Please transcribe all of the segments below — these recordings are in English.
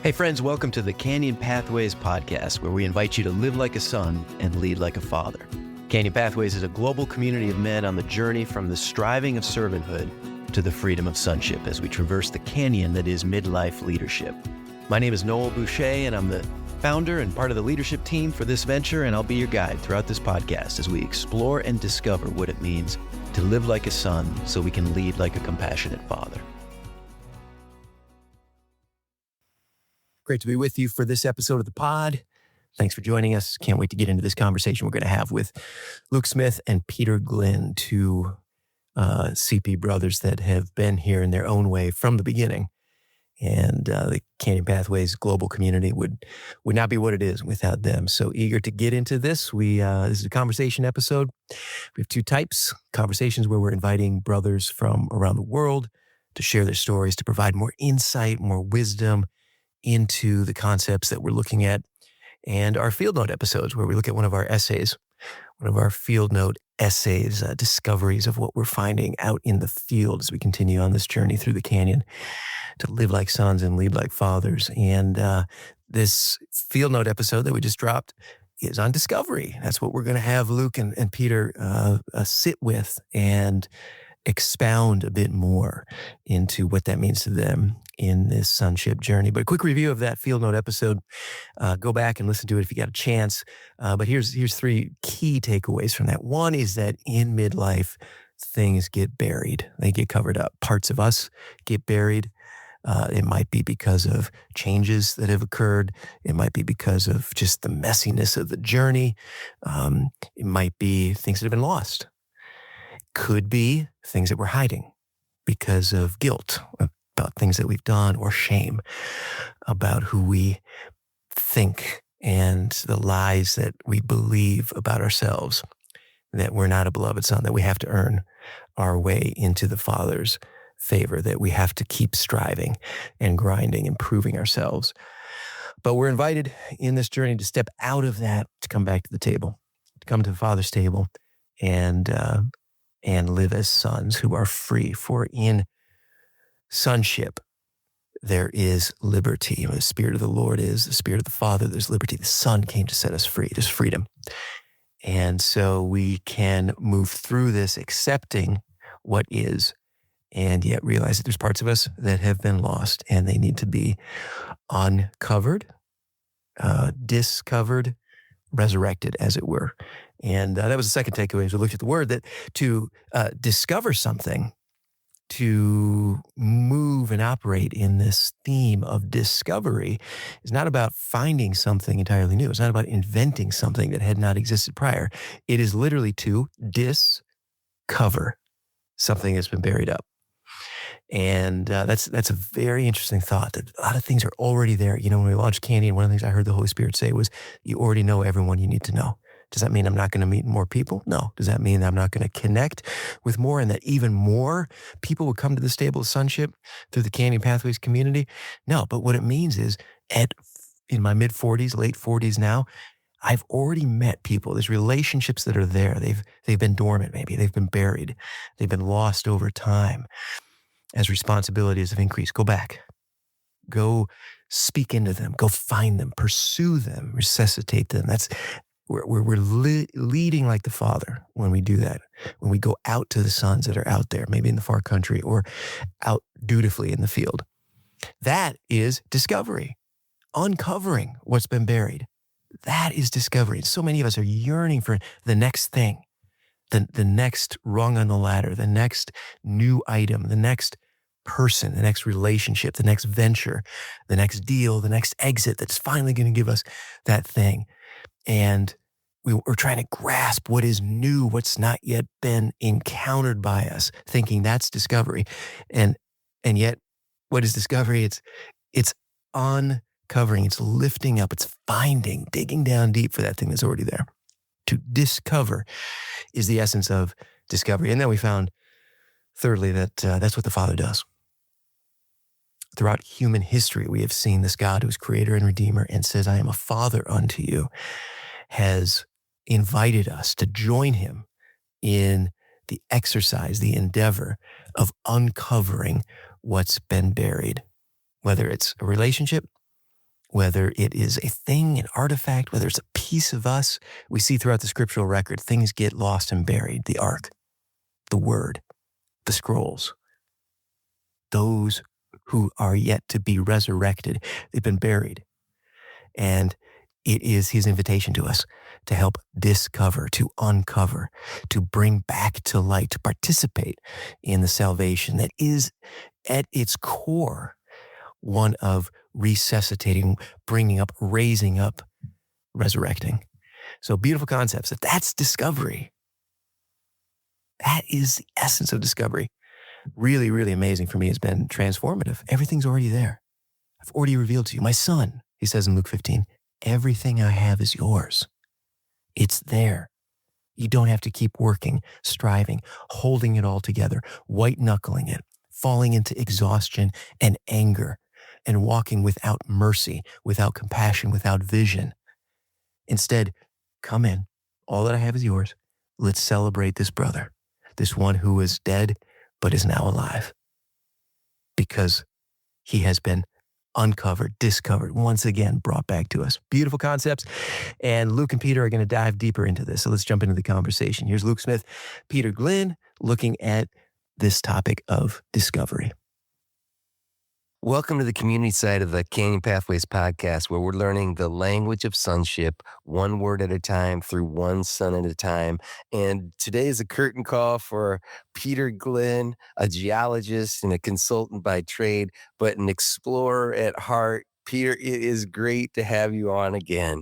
Hey friends, welcome to the Canyon Pathways podcast, where we invite you to live like a son and lead like a father. Canyon Pathways is a global community of men on the journey from the striving of servanthood to the freedom of sonship as we traverse the canyon that is midlife leadership. My name is Noel Boucher, and I'm the founder and part of the leadership team for this venture, and I'll be your guide throughout this podcast as we explore and discover what it means to live like a son so we can lead like a compassionate father. Great to be with you for this episode of the pod. Thanks for joining us. Can't wait to get into this conversation we're going to have with Luke Smith and Peter Glynn, two CP brothers that have been here in their own way from the beginning. And the Canyon Pathways global community would not be what it is without them. So eager to get into this. This is a conversation episode. We have two types: conversations where we're inviting brothers from around the world to share their stories, to provide more insight, more wisdom into the concepts that we're looking at, and our field note episodes where we look at one of our essays, one of our field note essays, discoveries of what we're finding out in the field as we continue on this journey through the canyon to live like sons and lead like fathers. And this field note episode that we just dropped is on discovery. That's what we're going to have Luke and Peter sit with and expound a bit more into what that means to them in this sonship journey. But a quick review of that field note episode. Go back and listen to it if you got a chance. But here's three key takeaways from that. One is that in midlife, things get buried. They get covered up. Parts of us get buried. It might be because of changes that have occurred. It might be because of just the messiness of the journey. It might be things that have been lost. Could be things that we're hiding because of guilt about things that we've done, or shame about who we think and the lies that we believe about ourselves, that we're not a beloved son, that we have to earn our way into the Father's favor, that we have to keep striving and grinding and proving ourselves. But we're invited in this journey to step out of that, to come back to the table, to come to the Father's table and live as sons who are free. For in sonship, there is liberty. The Spirit of the Lord is the Spirit of the Father. There's liberty. The Son came to set us free. There's freedom. And so we can move through this accepting what is, and yet realize that there's parts of us that have been lost and they need to be uncovered, discovered, resurrected, as it were. And that was the second takeaway as we looked at the word, that to discover something, to move and operate in this theme of discovery, is not about finding something entirely new. It's not about inventing something that had not existed prior. It is literally to discover something that's been buried up. And that's a very interesting thought, that a lot of things are already there. You know, when we launched Canyon, one of the things I heard the Holy Spirit say was, you already know everyone you need to know. Does that mean I'm not going to meet more people? No. Does that mean I'm not going to connect with more, and that even more people will come to this table of sonship through the Canyon Pathways community? No. But what it means is, in my mid-40s, late 40s now, I've already met people. There's relationships that are there. They've been dormant, maybe. They've been buried. They've been lost over time as responsibilities have increased. Go back. Go speak into them. Go find them. Pursue them. Resuscitate them. We're leading like the Father when we do that. When we go out to the sons that are out there, maybe in the far country, or out dutifully in the field. That is discovery. Uncovering what's been buried. That is discovery. And so many of us are yearning for the next thing, the next rung on the ladder, the next new item, the next person, the next relationship, the next venture, the next deal, the next exit that's finally going to give us that thing. And we're trying to grasp what is new, what's not yet been encountered by us, thinking that's discovery. And yet, what is discovery? It's uncovering, it's lifting up, it's finding, digging down deep for that thing that's already there. To discover is the essence of discovery. And then we found, thirdly, that that's what the Father does. Throughout human history, we have seen this God who is creator and redeemer and says, I am a father unto you, has invited us to join him in the exercise, the endeavor of uncovering what's been buried, whether it's a relationship, whether it is a thing, an artifact, whether it's a piece of us. We see throughout the scriptural record, things get lost and buried. The ark, the word, the scrolls. Those who are yet to be resurrected, they've been buried. And it is his invitation to us to help discover, to uncover, to bring back to light, to participate in the salvation that is at its core one of resuscitating, bringing up, raising up, resurrecting. So beautiful concepts. That's discovery. That is the essence of discovery. Really, really amazing for me. It's been transformative. Everything's already there. I've already revealed to you. My son, he says in Luke 15, everything I have is yours. It's there. You don't have to keep working, striving, holding it all together, white knuckling it, falling into exhaustion and anger, and walking without mercy, without compassion, without vision. Instead, come in. All that I have is yours. Let's celebrate this brother, this one who is dead but is now alive, because he has been uncovered, discovered, once again brought back to us. Beautiful concepts. And Luke and Peter are going to dive deeper into this. So let's jump into the conversation. Here's Luke Smith, Peter Glynn, looking at this topic of discovery. Welcome to the community side of the Canyon Pathways podcast, where we're learning the language of sonship, one word at a time, through one son at a time. And today is a curtain call for Peter Glynn, a geologist and a consultant by trade, but an explorer at heart. Peter, it is great to have you on again.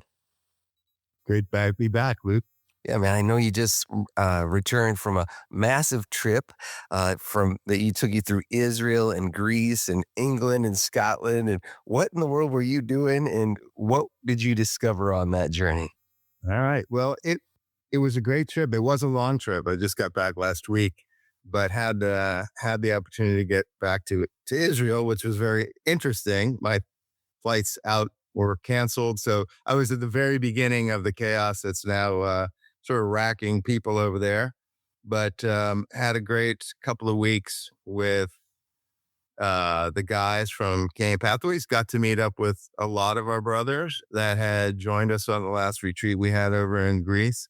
Great to be back, Luke. Yeah, man, I know you just returned from a massive trip that took you through Israel and Greece and England and Scotland. And what in the world were you doing? And what did you discover on that journey? All right. Well, it was a great trip. It was a long trip. I just got back last week, but had the opportunity to get back to Israel, which was very interesting. My flights out were canceled. So I was at the very beginning of the chaos that's now sort of racking people over there, but had a great couple of weeks with the guys from Canyon Pathways. Got to meet up with a lot of our brothers that had joined us on the last retreat we had over in Greece,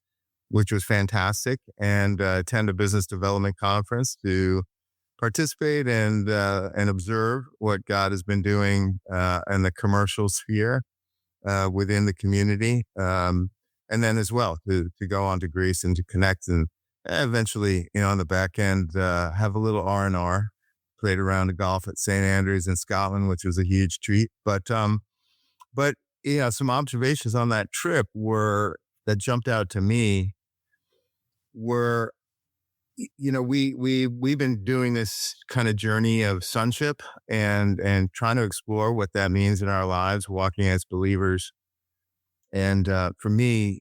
which was fantastic, and attend a business development conference to participate and observe what God has been doing in the commercial sphere within the community. And then as well to go on to Greece and to connect and eventually, on the back end, have a little R&R, played around the golf at St. Andrews in Scotland, which was a huge treat. But some observations on that trip that jumped out to me were, we've been doing this kind of journey of sonship and trying to explore what that means in our lives, walking as believers. And for me,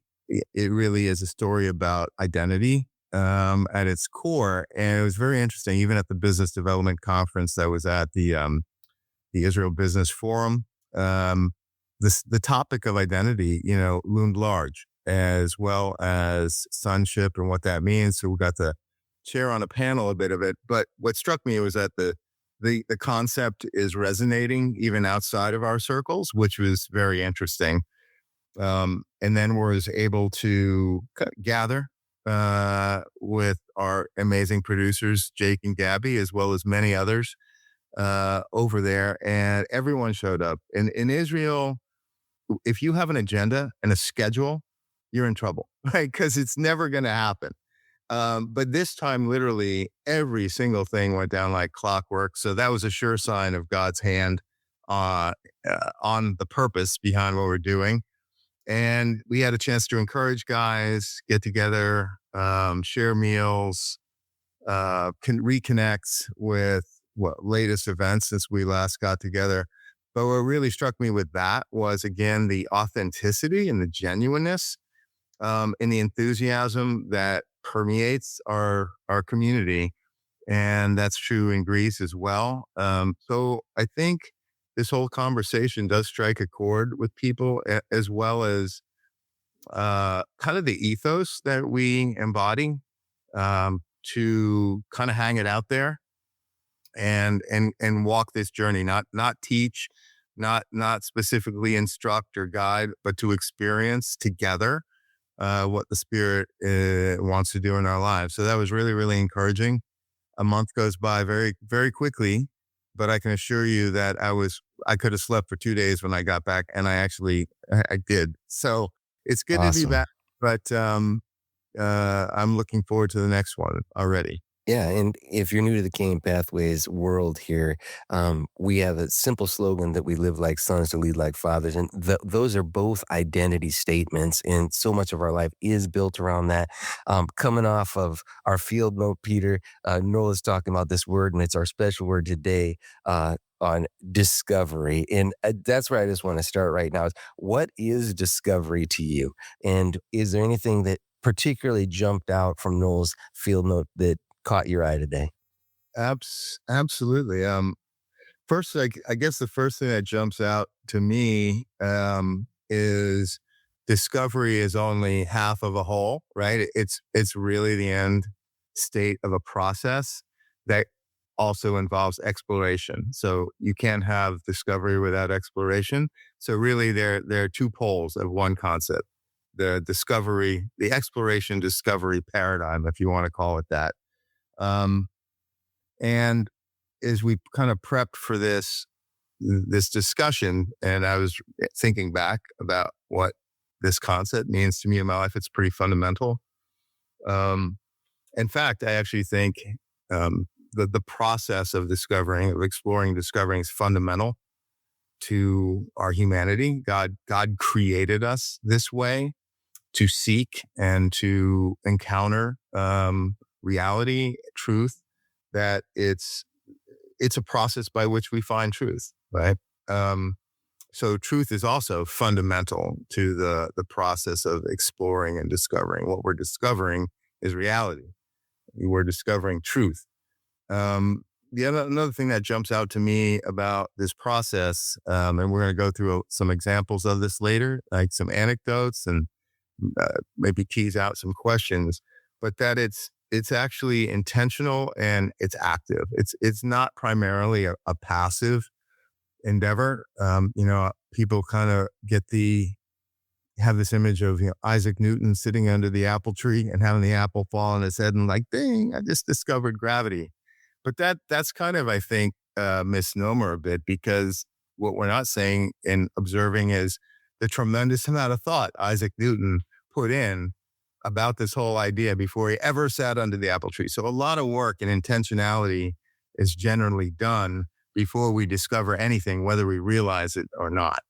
it really is a story about identity at its core. And it was very interesting, even at the business development conference that was at the Israel Business Forum. The topic of identity, loomed large, as well as sonship and what that means. So we got to share on a panel a bit of it. But what struck me was that the concept is resonating even outside of our circles, which was very interesting. And then was able to gather with our amazing producers, Jake and Gabby, as well as many others over there. And everyone showed up. And in Israel, if you have an agenda and a schedule, you're in trouble, right? Because it's never going to happen. But this time, literally, every single thing went down like clockwork. So that was a sure sign of God's hand on the purpose behind what we're doing. And we had a chance to encourage guys, get together, share meals, reconnect with latest events since we last got together. But what really struck me with that was, again, the authenticity and the genuineness and the enthusiasm that permeates our community. And that's true in Greece as well. So I think this whole conversation does strike a chord with people, as well as kind of the ethos that we embody to kind of hang it out there and walk this journey, not teach, not specifically instruct or guide, but to experience together what the Spirit wants to do in our lives. So that was really, really encouraging. A month goes by very, very quickly, but I can assure you that I could have slept for 2 days when I got back, and I did. So it's good to be Awesome. back, but I'm looking forward to the next one already. Yeah, and if you're new to the Cane Pathways world here, we have a simple slogan that we live like sons to lead like fathers, and those are both identity statements, and so much of our life is built around that. Coming off of our field note, Peter, Nola's talking about this word, and it's our special word today on discovery, and that's where I just want to start right now. Is what is discovery to you, and is there anything that particularly jumped out from Noel's field note that caught your eye today? Absolutely. First, I guess the first thing that jumps out to me is discovery is only half of a whole, right? It's really the end state of a process that also involves exploration. So you can't have discovery without exploration. So really, there are two poles of one concept: the exploration discovery paradigm, if you want to call it that. Um, and as we kind of prepped for this discussion, and I was thinking back about what this concept means to me in my life, it's pretty fundamental. Um, in fact, I actually think the process of exploring, discovering is fundamental to our humanity. God created us this way to seek and to encounter reality, truth. That it's a process by which we find truth, right? So truth is also fundamental to the process of exploring and discovering. What we're discovering is reality. We're discovering truth. Another thing that jumps out to me about this process, and we're going to go through some examples of this later, like some anecdotes and maybe tease out some questions, but that it's actually intentional and it's active. It's not primarily a passive endeavor. People kind of have this image of Isaac Newton sitting under the apple tree and having the apple fall on his head and like, dang, I just discovered gravity. But that's kind of, I think, a misnomer a bit, because what we're not saying and observing is the tremendous amount of thought Isaac Newton put in about this whole idea before he ever sat under the apple tree. So a lot of work and intentionality is generally done before we discover anything, whether we realize it or not.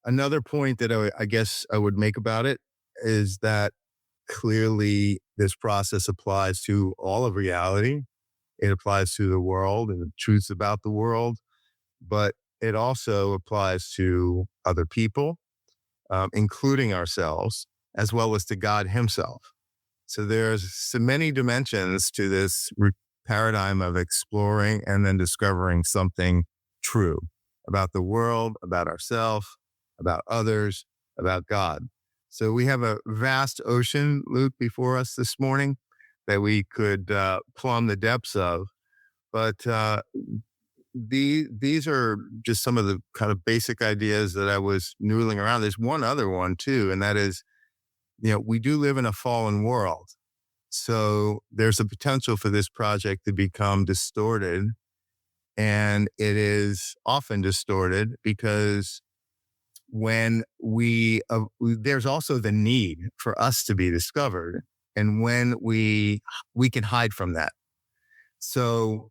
Another point that I guess I would make about it is that clearly this process applies to all of reality. It applies to the world and the truths about the world, but it also applies to other people, including ourselves, as well as to God himself. So there's so many dimensions to this paradigm of exploring and then discovering something true about the world, about ourselves, about others, about God. So we have a vast ocean, Luke, before us this morning that we could plumb the depths of. But these are just some of the kind of basic ideas that I was noodling around. There's one other one too, and that is, we do live in a fallen world. So there's a potential for this project to become distorted. And it is often distorted because when there's also the need for us to be discovered. And when we can hide from that. So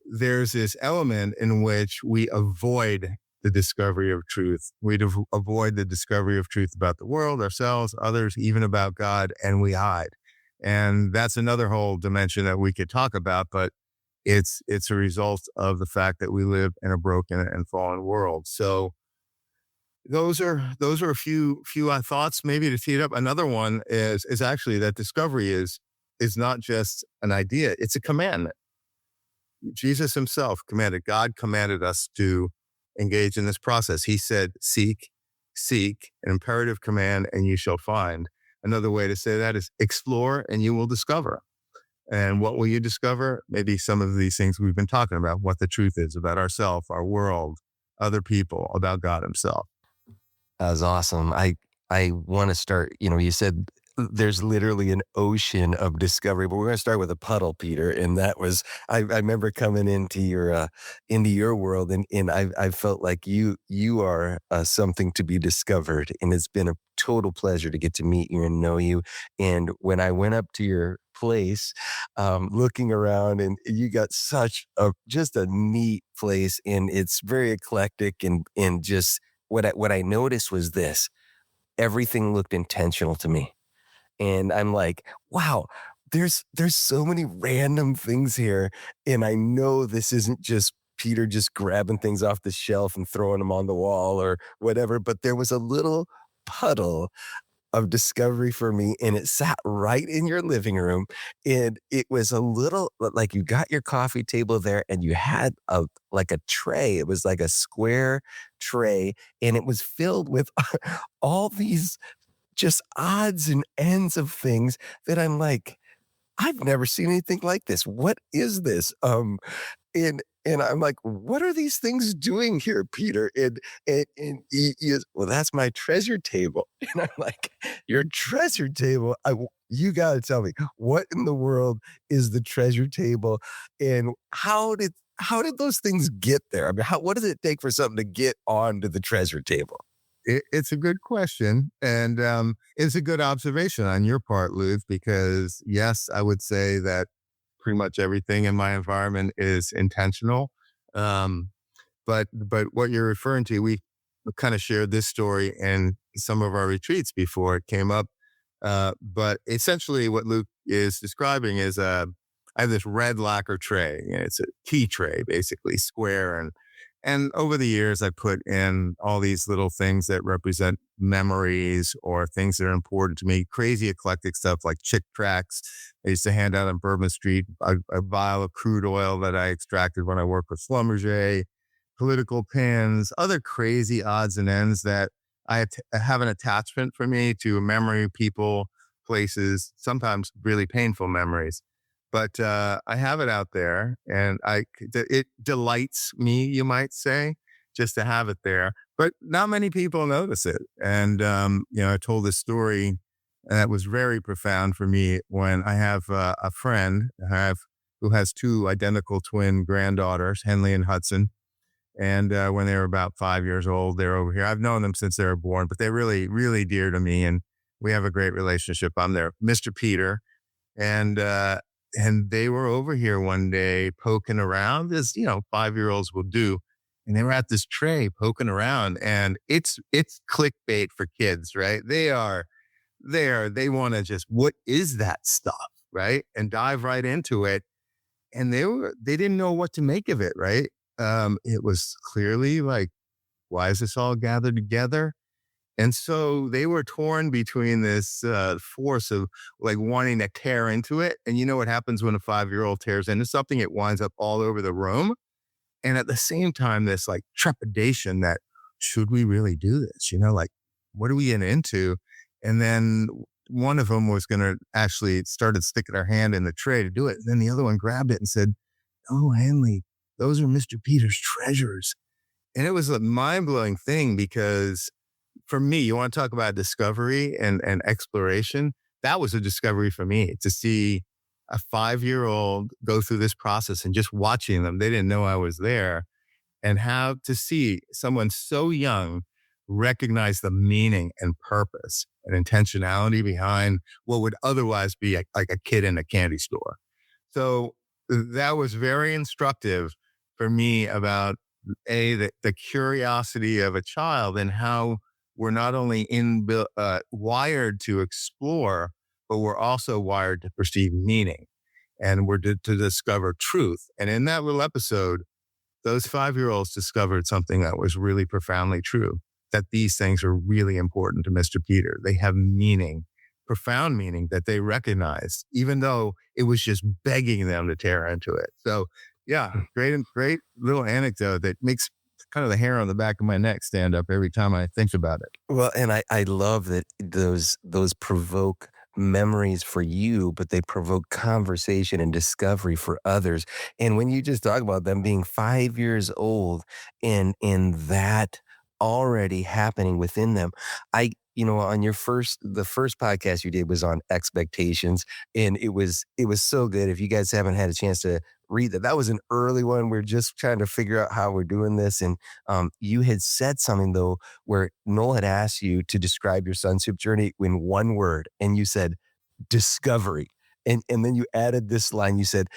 there's this element in which we avoid the discovery of truth. We avoid the discovery of truth about the world, ourselves, others, even about God, and we hide. And that's another whole dimension that we could talk about, but it's a result of the fact that we live in a broken and fallen world. So those are a few thoughts maybe to tee it up. Another one is actually that discovery is not just an idea, it's a commandment. Jesus himself commanded, God commanded us to engage in this process. He said, seek, an imperative command, and you shall find. Another way to say that is explore and you will discover. And what will you discover? Maybe some of these things we've been talking about, what the truth is about ourselves, our world, other people, about God himself. That was awesome. I want to start, you said there's literally an ocean of discovery, but we're going to start with a puddle, Peter. And that was, I remember coming into your world, and I felt like you are something to be discovered. And it's been a total pleasure to get to meet you and know you. And when I went up to your place, looking around, and you got just a neat place, and it's very eclectic, and just what I noticed was this: everything looked intentional to me. And I'm like, wow, there's so many random things here. And I know this isn't just Peter just grabbing things off the shelf and throwing them on the wall or whatever, but there was a little puddle of discovery for me, and it sat right in your living room. And it was a little like, you got your coffee table there, and you had like a tray. It was like a square tray, and it was filled with all these just odds and ends of things that I'm like, I've never seen anything like this. What is this? And I'm like, what are these things doing here, Peter? And he is, well, that's my treasure table. And I'm like, your treasure table? You got to tell me, what in the world is the treasure table? And how did those things get there? I mean, what does it take for something to get onto the treasure table? It's a good question. And it's a good observation on your part, Luke, because yes, I would say that pretty much everything in my environment is intentional. Um, but what you're referring to, we kind of shared this story in some of our retreats before it came up. But essentially what Luke is describing is I have this red lacquer tray. It's a tea tray, basically square. And over the years, I put in all these little things that represent memories or things that are important to me. Crazy eclectic stuff like Chick tracts. I used to hand out on Bourbon Street a vial of crude oil that I extracted when I worked with Schlumberger, political pins, other crazy odds and ends that have an attachment for me to a memory, people, places, sometimes really painful memories. But I have it out there, and it delights me, you might say, just to have it there. But not many people notice it. And I told this story that was very profound for me when I have a friend who has two identical twin granddaughters, Henley and Hudson. And when they were about 5 years old, they're over here. I've known them since they were born, but they're really, really dear to me, and we have a great relationship. I'm their Mr. Peter, and they were over here one day poking around, as 5-year-olds will do. And they were at this tray poking around, and it's clickbait for kids, right? They are there. They want to just, what is that stuff, right? And dive right into it. And they didn't know what to make of it, right? It was clearly like, why is this all gathered together? And so they were torn between this force of like wanting to tear into it. And you know what happens when a 5-year-old tears into something? It winds up all over the room. And at the same time, this like trepidation that, should we really do this? Like, what are we getting into? And then one of them was going to actually started sticking her hand in the tray to do it. And then the other one grabbed it and said, "Oh, Hanley, those are Mr. Peter's treasures." And it was a mind-blowing thing because for me, you want to talk about discovery and exploration. That was a discovery for me, to see a 5-year-old go through this process and just watching them. They didn't know I was there, and how to see someone so young recognize the meaning and purpose and intentionality behind what would otherwise be like a kid in a candy store. So that was very instructive for me about the curiosity of a child, and how we're not only wired to explore, but we're also wired to perceive meaning, and we're to discover truth. And in that little episode, those 5-year-olds discovered something that was really profoundly true, that these things are really important to Mr. Peter. They have meaning, profound meaning that they recognized, even though it was just begging them to tear into it. So yeah, great little anecdote that makes kind of the hair on the back of my neck stand up every time I think about it. Well, and I love that those provoke memories for you, but they provoke conversation and discovery for others. And when you just talk about them being 5 years old and that already happening within them, on the first podcast you did was on expectations, and it was so good. If you guys haven't had a chance to read that, that was an early one. We're just trying to figure out how we're doing this. And you had said something though, where Noel had asked you to describe your sonship journey in one word, and you said discovery. And then you added this line. You said,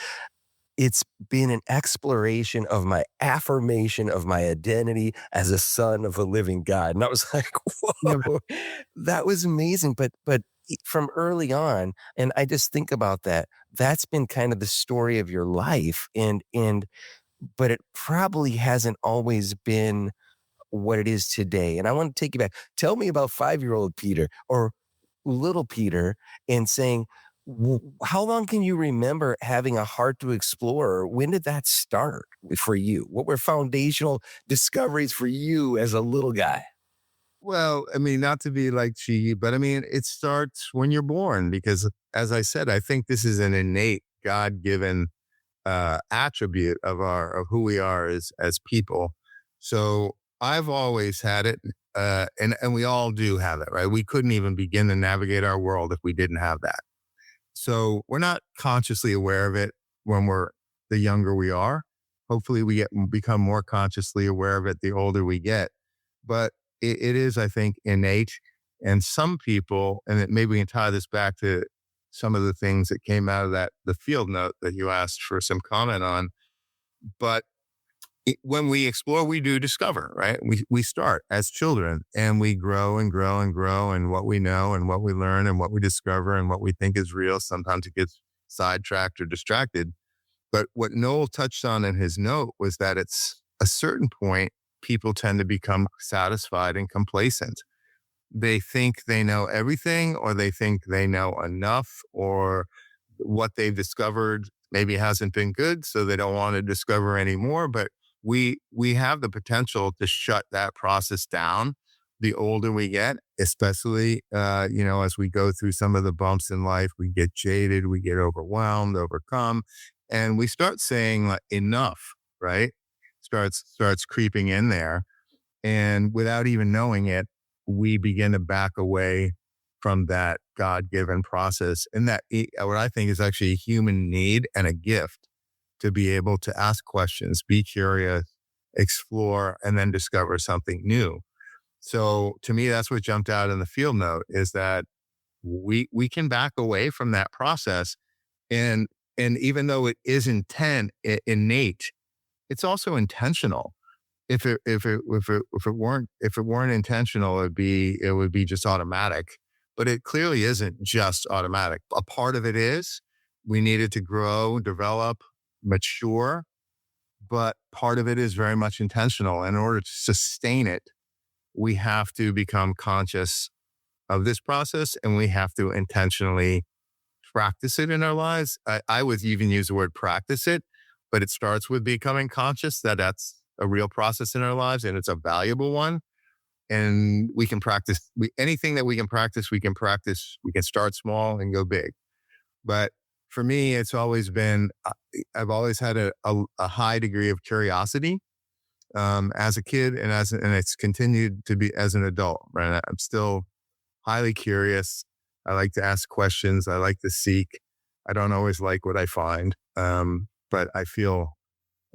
it's been an exploration of my affirmation of my identity as a son of a living God. And I was like, Yeah. whoa, that was amazing. But from early on, and I just think about that, that's been kind of the story of your life. But it probably hasn't always been what it is today. And I want to take you back. Tell me about 5-year-old Peter or little Peter and saying, how long can you remember having a heart to explore? When did that start for you? What were foundational discoveries for you as a little guy? Well, I mean, not to be like cheeky, but I mean, it starts when you're born because, as I said, I think this is an innate God-given attribute of who we are as people. So I've always had it, and we all do have it, right? We couldn't even begin to navigate our world if we didn't have that. So we're not consciously aware of it when we're the younger we are. Hopefully, we become more consciously aware of it the older we get. But it is, I think, innate. And some people, and maybe we can tie this back to some of the things that came out of the field note that you asked for some comment on. But when we explore, we do discover, right? We start as children and we grow and grow and grow, and what we know and what we learn and what we discover and what we think is real. Sometimes it gets sidetracked or distracted. But what Noel touched on in his note was that it's a certain point, people tend to become satisfied and complacent. They think they know everything, or they think they know enough, or what they've discovered maybe hasn't been good, so they don't want to discover anymore. But we have the potential to shut that process down the older we get, especially as we go through some of the bumps in life. We get jaded, we get overwhelmed, overcome, and we start saying like, enough, right? Starts creeping in there, and without even knowing it, we begin to back away from that God-given process. And that what I think is actually a human need and a gift to be able to ask questions, be curious, explore, and then discover something new. So to me, that's what jumped out in the field note, is that we can back away from that process. And even though it is innate, it's also intentional. If it weren't intentional, it would be just automatic. But it clearly isn't just automatic. A part of it is we needed to grow, develop, mature, but part of it is very much intentional. And in order to sustain it, we have to become conscious of this process, and we have to intentionally practice it in our lives. I would even use the word practice it, but it starts with becoming conscious that that's a real process in our lives, and it's a valuable one. And we can practice anything that we can practice. We can start small and go big. But for me, it's always been, I've always had a high degree of curiosity as a kid, and it's continued to be as an adult, right? I'm still highly curious. I like to ask questions. I like to seek. I don't always like what I find, but I feel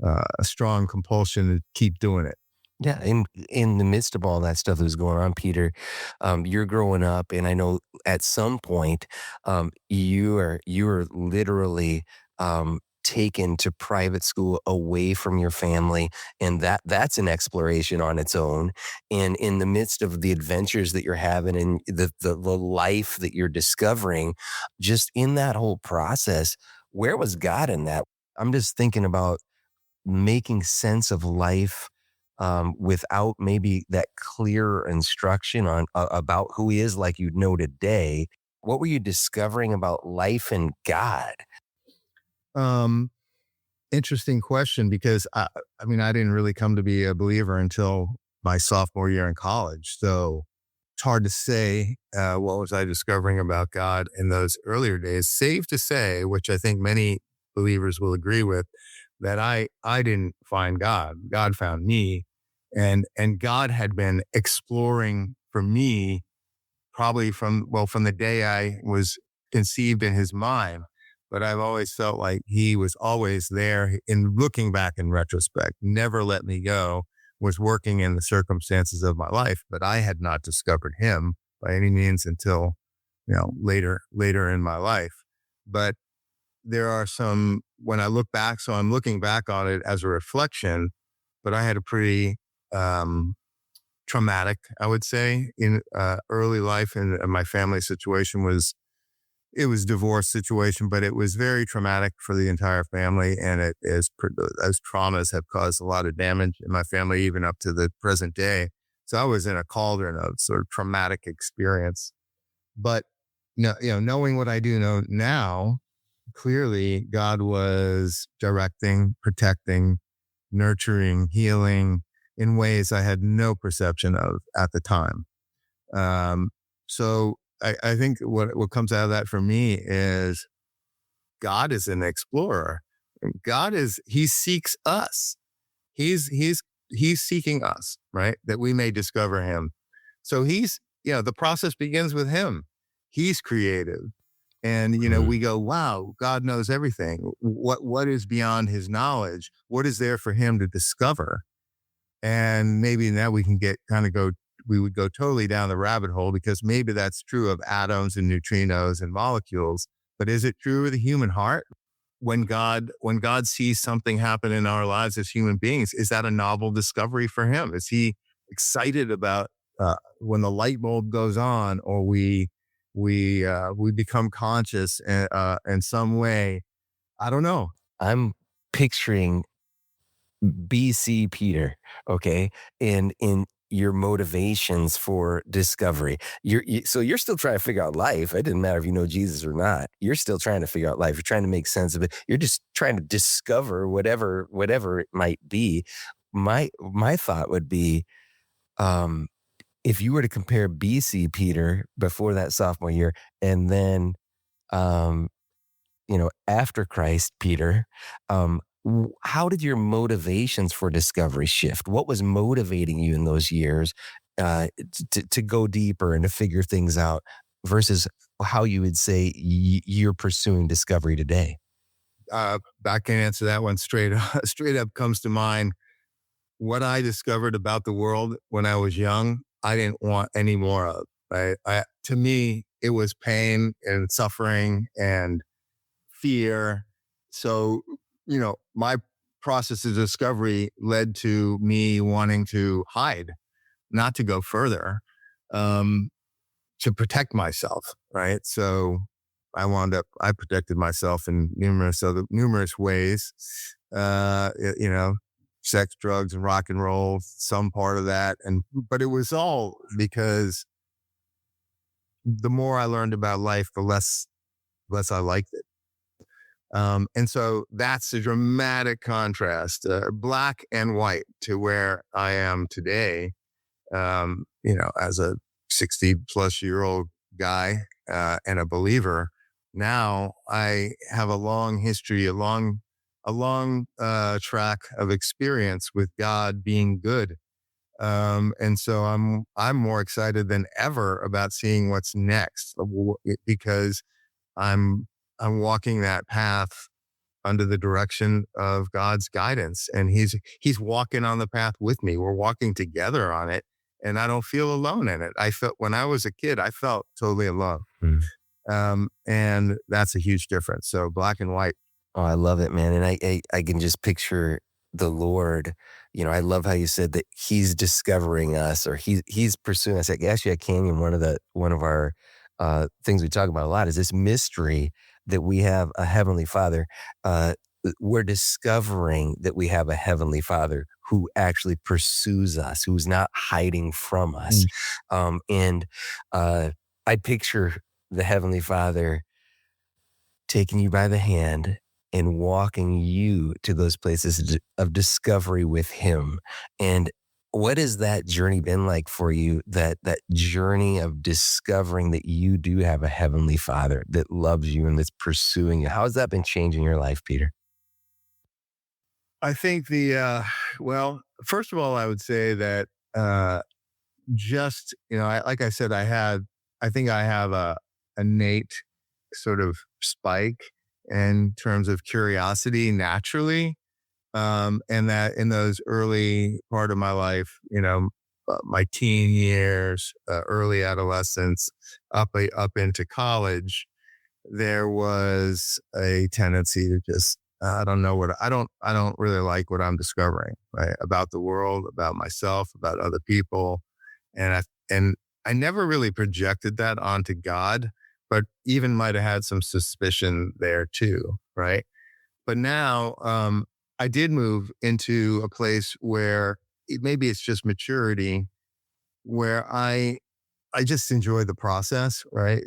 a strong compulsion to keep doing it. Yeah, in the midst of all that stuff that was going on, Peter, you're growing up, and I know at some point, you are literally taken to private school away from your family, and that's an exploration on its own. And in the midst of the adventures that you're having and the life that you're discovering, just in that whole process, where was God in that? I'm just thinking about making sense of life without maybe that clear instruction on about who he is, like you know today. What were you discovering about life and God? Um, Interesting question, because I mean, I didn't really come to be a believer until my sophomore year in college. So it's hard to say what was I discovering about God in those earlier days. Safe to say, which I think many believers will agree with, that I didn't find God. God found me, and God had been exploring for me probably from the day I was conceived in his mind. But I've always felt like he was always there. In looking back in retrospect, never let me go, was working in the circumstances of my life, but I had not discovered him by any means until, later in my life. But there are some, when I look back, so I'm looking back on it as a reflection, but I had a pretty, traumatic, I would say, in early life. And my family situation was divorce situation, but it was very traumatic for the entire family. And those traumas have caused a lot of damage in my family, even up to the present day. So I was in a cauldron of sort of traumatic experience. But knowing what I do know now, clearly God was directing, protecting, nurturing, healing in ways I had no perception of at the time. So I think what comes out of that for me is God is an explorer. He seeks us. He's seeking us, right? That we may discover him. So the process begins with him. He's creative. And, we go, wow, God knows everything. What is beyond his knowledge? What is there for him to discover? And maybe now we would go totally down the rabbit hole, because maybe that's true of atoms and neutrinos and molecules. But is it true of the human heart? When God sees something happen in our lives as human beings, is that a novel discovery for him? Is he excited about when the light bulb goes on, or we become conscious in some way? I don't know. I'm picturing BC Peter, okay, in your motivations for discovery. So you're still trying to figure out life. It didn't matter if you know Jesus or not. You're still trying to figure out life. You're trying to make sense of it. You're just trying to discover whatever it might be. My thought would be, if you were to compare BC Peter before that sophomore year, and then after Christ Peter, how did your motivations for discovery shift? What was motivating you in those years to go deeper and to figure things out, versus how you would say you're pursuing discovery today? I can answer that one straight up. Straight up comes to mind. What I discovered about the world when I was young, I didn't want any more of. Right? To me, it was pain and suffering and fear. So, my process of discovery led to me wanting to hide, not to go further, to protect myself. Right. So I protected myself in numerous ways, sex, drugs, and rock and roll, some part of that. But it was all because the more I learned about life, the less I liked it. And so that's a dramatic contrast, black and white, to where I am today, as a 60-plus-year-old guy and a believer. Now I have a long history, a long track of experience with God being good. And so I'm more excited than ever about seeing what's next, because I'm walking that path under the direction of God's guidance, and he's walking on the path with me. We're walking together on it, and I don't feel alone in it. When I was a kid, I felt totally alone. And that's a huge difference. So black and white. Oh, I love it, man. And I can just picture the Lord. I love how you said that he's discovering us, or he's pursuing us. Actually, at Canyon, one of our things we talk about a lot is this mystery that we have a Heavenly Father. We're discovering that we have a Heavenly Father who actually pursues us, who's not hiding from us. And I picture the Heavenly Father taking you by the hand and walking you to those places of discovery with him. And What has that journey been like for you? That journey of discovering that you do have a heavenly Father that loves you and that's pursuing you. How has that been changing your life, Peter? I think well, first of all, I would say that, just, like I said, I think I have a innate sort of spike in terms of curiosity naturally. And that in those early part of my life, my teen years, early adolescence, up into college, there was a tendency to just, I don't know what I don't really like what I'm discovering, right, about the world, about myself, about other people, and I never really projected that onto God, but even might have had some suspicion there too, right? But now, I did move into a place where maybe it's just maturity, where I just enjoy the process, right?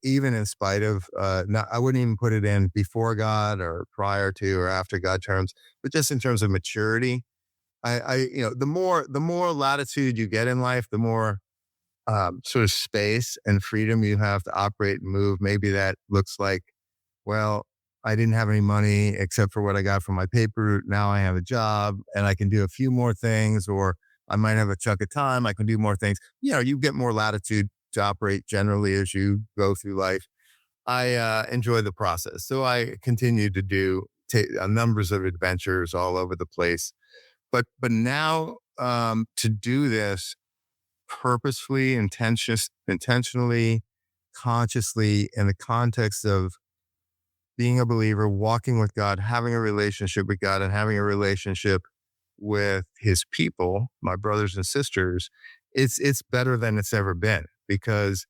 Even in spite of, not, I wouldn't even put it in before God or prior to or after God terms, but just in terms of maturity. The more latitude you get in life, the more, sort of space and freedom you have to operate and move. Maybe that looks like, well, I didn't have any money except for what I got from my paper route. Now I have a job and I can do a few more things, or I might have a chunk of time. I can do more things. You get more latitude to operate generally as you go through life. I enjoy the process. So I continue to do numbers of adventures all over the place. But now, to do this purposefully, intentionally, consciously, in the context of being a believer, walking with God, having a relationship with God, and having a relationship with his people, my brothers and sisters, it's better than it's ever been, because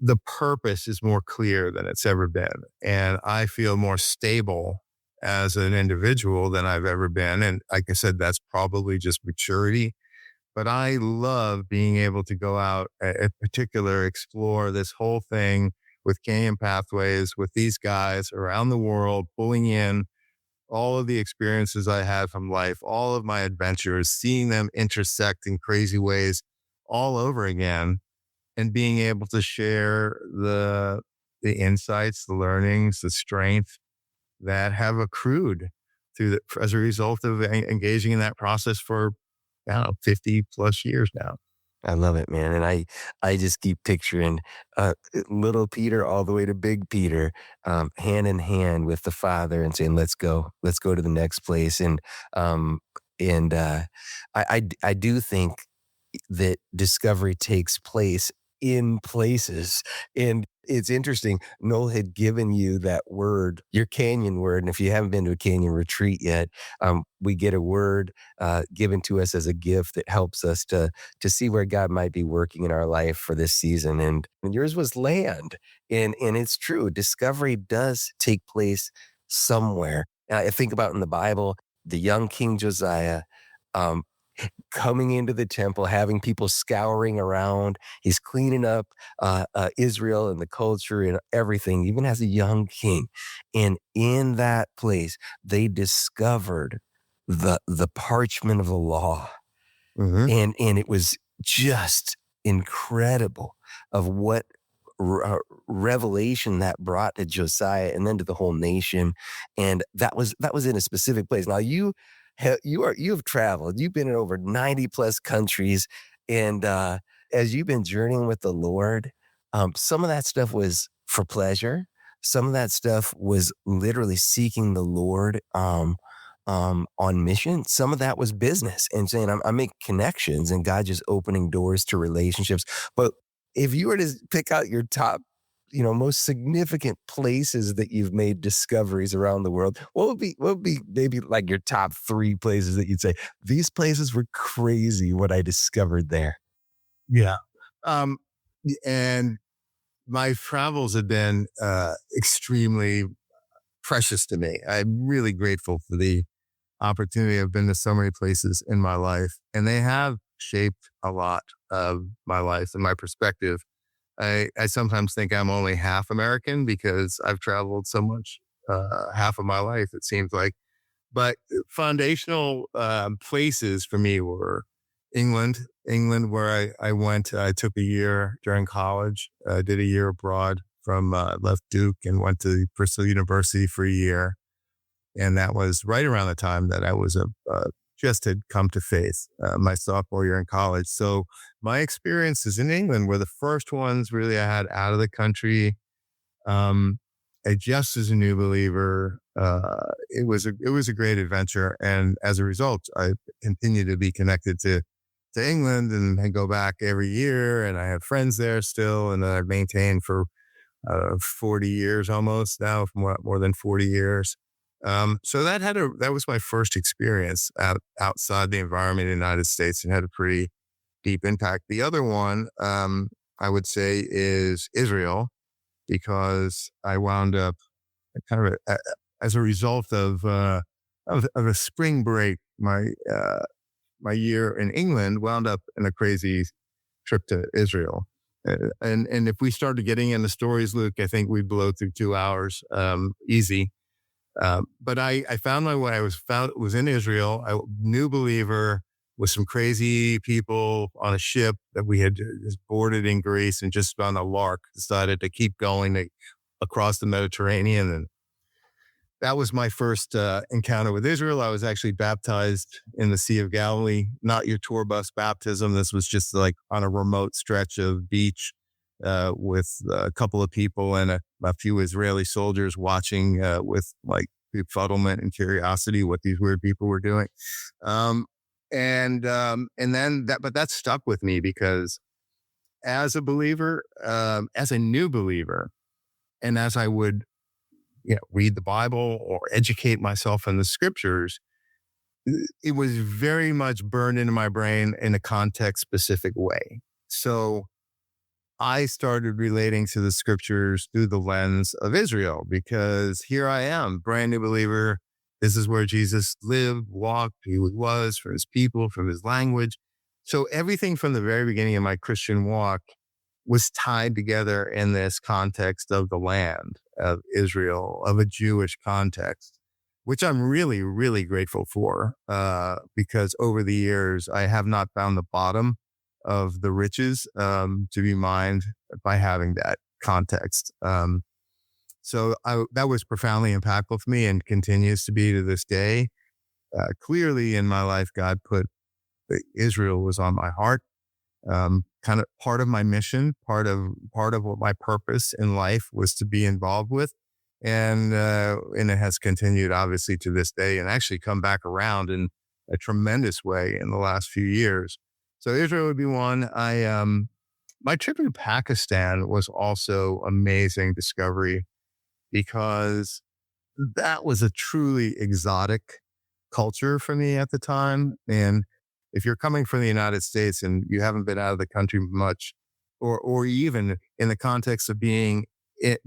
the purpose is more clear than it's ever been. And I feel more stable as an individual than I've ever been. And like I said, that's probably just maturity. But I love being able to go out, in particular, explore this whole thing with Canyon Pathways, with these guys around the world, pulling in all of the experiences I had from life, all of my adventures, seeing them intersect in crazy ways all over again, and being able to share the insights, the learnings, the strength that have accrued as a result of engaging in that process for, I don't know, 50 plus years now. I love it, man. And I just keep picturing little Peter all the way to big Peter, hand in hand with the Father and saying, let's go to the next place. Um, and I do think that discovery takes place in places. And it's interesting. Noel had given you that word, your canyon word. And if you haven't been to a canyon retreat yet, we get a word given to us as a gift that helps us to see where God might be working in our life for this season. And yours was land. And it's true. Discovery does take place somewhere. I think about in the Bible, the young King Josiah, um, coming into the temple, having people scouring around. He's cleaning up Israel and the culture and everything, even as a young king. And in that place, they discovered the parchment of the law. Mm-hmm. And it was just incredible of what revelation that brought to Josiah and then to the whole nation. And that was in a specific place. Now you have traveled. You've been in over 90 plus countries, and as you've been journeying with the Lord, some of that stuff was for pleasure. Some of that stuff was literally seeking the Lord on mission. Some of that was business and saying, I'm making connections, and God just opening doors to relationships. But if you were to pick out your top, most significant places that you've made discoveries around the world, what would be maybe like your top 3 places that you'd say, these places were crazy what I discovered there? Yeah. Um, and my travels have been extremely precious to me. I'm really grateful for the opportunity. I've been to so many places in my life, and they have shaped a lot of my life and my perspective. I sometimes think I'm only half American because I've traveled so much, half of my life, it seems like. But foundational places for me were England, where I went. I took a year during college. Did a year abroad from left Duke and went to Bristol University for a year, and that was right around the time that I was just had come to faith, my sophomore year in college. So my experiences in England were the first ones really I had out of the country. Just as a new believer, it was a great adventure, and as a result, I continue to be connected to England, and I go back every year, and I have friends there still, and I've maintained for 40 years almost now, more than 40 years. So that was my first experience outside the environment in the United States, and had a pretty deep impact. The other one, I would say, is Israel, because I wound up kind of as a result of a spring break. My year in England wound up in a crazy trip to Israel. And if we started getting into stories, Luke, I think we'd blow through 2 hours, easy. But I found my way. I was in Israel, a new believer with some crazy people on a ship that we had just boarded in Greece, and just on a lark decided to keep going across the Mediterranean. And that was my first encounter with Israel. I was actually baptized in the Sea of Galilee, not your tour bus baptism. This was just like on a remote stretch of beach with a couple of people and a few Israeli soldiers watching with like befuddlement and curiosity what these weird people were doing. And then that stuck with me, because as a believer, as a new believer, and as I would read the Bible or educate myself in the scriptures, it was very much burned into my brain in a context specific way. So I started relating to the scriptures through the lens of Israel, because here I am, brand new believer. This is where Jesus lived, walked, who he was, for his people, from his language. So everything from the very beginning of my Christian walk was tied together in this context of the land of Israel, of a Jewish context, which I'm really, really grateful for, because over the years, I have not found the bottom of the riches to be mined by having that context. So that was profoundly impactful for me, and continues to be to this day. Clearly in my life, God put Israel was on my heart. Kind of part of my mission, part of what my purpose in life was to be involved with. And it has continued obviously to this day, and actually come back around in a tremendous way in the last few years. So Israel would be one. My trip to Pakistan was also amazing discovery, because that was a truly exotic culture for me at the time. And if you're coming from the United States and you haven't been out of the country much, or even in the context of being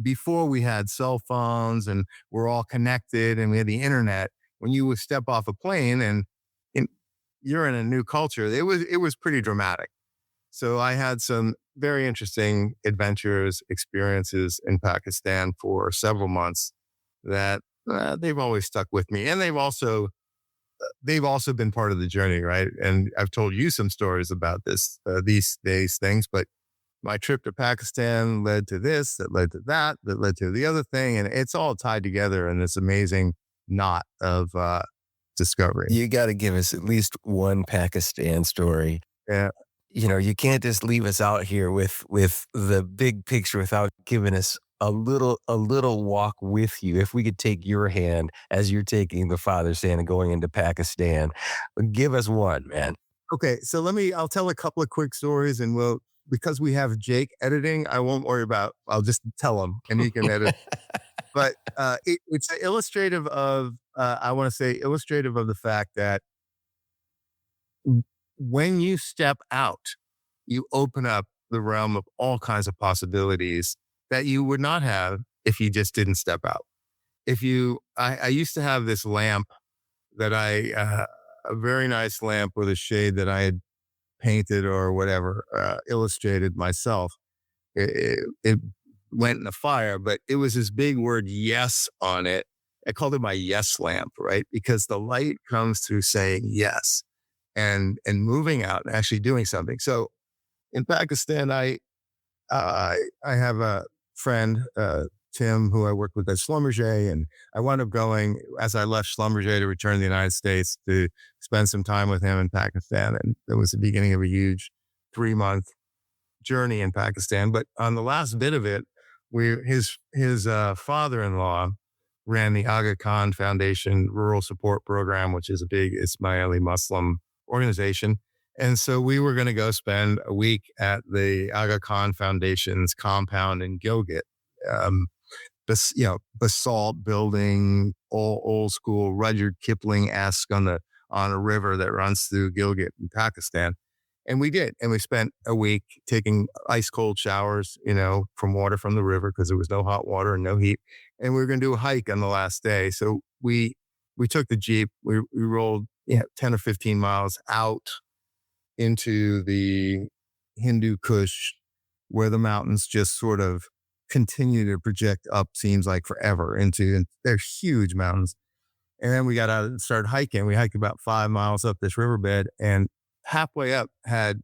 before we had cell phones and we're all connected and we had the internet, when you would step off a plane and you're in a new culture, it was pretty dramatic. So I had some very interesting adventures, experiences in Pakistan for several months that they've always stuck with me. And they've also been part of the journey, right? And I've told you some stories about these things, but my trip to Pakistan led to this, that led to that led to the other thing. And it's all tied together in this amazing knot of discovery. You got to give us at least one Pakistan story. Yeah. You can't just leave us out here with the big picture without giving us a little walk with you. If we could take your hand as you're taking the Father's hand and going into Pakistan, give us one, man. Okay. So I'll tell a couple of quick stories, and because we have Jake editing, I won't worry about, I'll just tell him and he can edit. But it's illustrative of, I want to say illustrative of the fact that when you step out, you open up the realm of all kinds of possibilities that you would not have if you just didn't step out. I used to have this lamp that a very nice lamp with a shade that I had painted or whatever, illustrated myself. It went in the fire, but it was this big word yes on it. I called it my yes lamp, right? Because the light comes through saying yes. and moving out and actually doing something. So in Pakistan, I have a friend, Tim, who I worked with at Schlumberger, and I wound up going as I left Schlumberger to return to the United States to spend some time with him in Pakistan. And it was the beginning of a huge 3-month journey in Pakistan. But on the last bit of it, his father-in-law ran the Aga Khan Foundation Rural Support Program, which is a big Ismaili Muslim organization. And so we were going to go spend a week at the Aga Khan Foundation's compound in Gilgit. Basalt building, old school Rudyard Kipling-esque on a river that runs through Gilgit in Pakistan. And we did. And we spent a week taking ice cold showers, from water from the river, because there was no hot water and no heat. And we were going to do a hike on the last day. So we took the Jeep, we rolled 10 or 15 miles out into the Hindu Kush, where the mountains just sort of continue to project up, seems like forever, and they're huge mountains. And then we got out and started hiking. We hiked about 5 miles up this riverbed, and halfway up had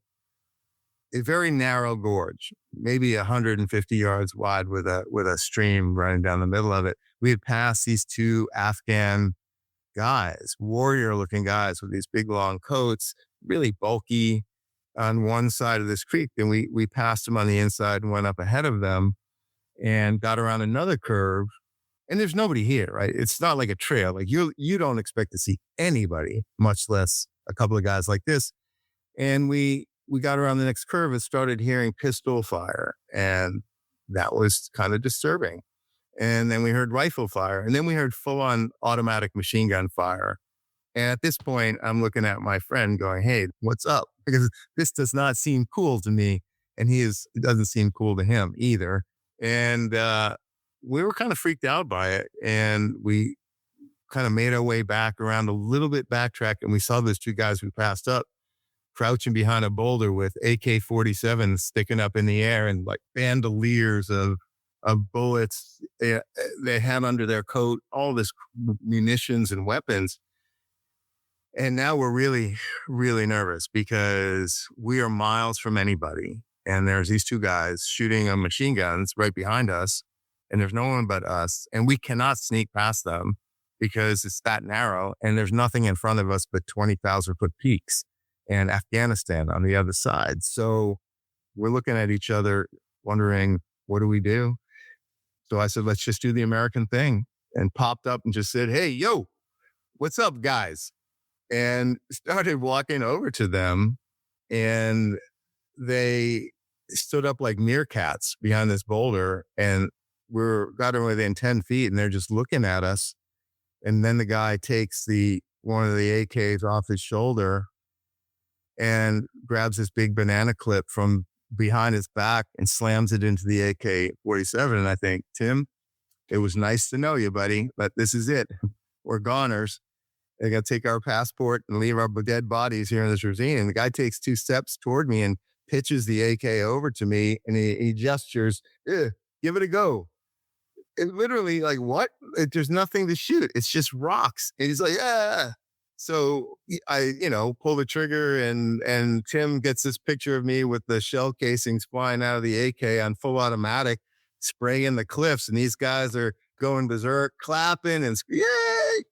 a very narrow gorge, maybe 150 yards wide, with a stream running down the middle of it. We had passed these 2 Afghan guys, warrior-looking guys with these big long coats, really bulky, on one side of this creek. Then we passed them on the inside and went up ahead of them and got around another curve. And there's nobody here, right? It's not like a trail. Like you don't expect to see anybody, much less a couple of guys like this. And we got around the next curve and started hearing pistol fire. And that was kind of disturbing. And then we heard rifle fire. And then we heard full-on automatic machine gun fire. And at this point, I'm looking at my friend going, hey, what's up? Because this does not seem cool to me. And it doesn't seem cool to him either. And we were kind of freaked out by it. And we kind of made our way back around a little bit backtrack. And we saw those 2 guys we passed up crouching behind a boulder with AK-47 sticking up in the air and like bandoliers of bullets they had under their coat, all this munitions and weapons. And now we're really, really nervous because we are miles from anybody. And there's these 2 guys shooting machine guns right behind us. And there's no one but us. And we cannot sneak past them because it's that narrow. And there's nothing in front of us but 20,000-foot peaks and Afghanistan on the other side. So we're looking at each other wondering, what do we do? So I said, let's just do the American thing, and popped up and just said, hey, yo, what's up, guys? And started walking over to them, and they stood up like meerkats behind this boulder, and got them within 10 feet, and they're just looking at us. And then the guy takes one of the AKs off his shoulder and grabs this big banana clip from behind his back and slams it into the AK-47. And I think, Tim, it was nice to know you, buddy, but this is it. We're goners. They got to take our passport and leave our dead bodies here in this ravine. And the guy takes 2 steps toward me and pitches the AK over to me, and he gestures, give it a go. It literally, like, what? There's nothing to shoot. It's just rocks. And he's like, yeah. So I, pull the trigger, and Tim gets this picture of me with the shell casings flying out of the AK on full automatic, spraying the cliffs. And these guys are going berserk, clapping and yay.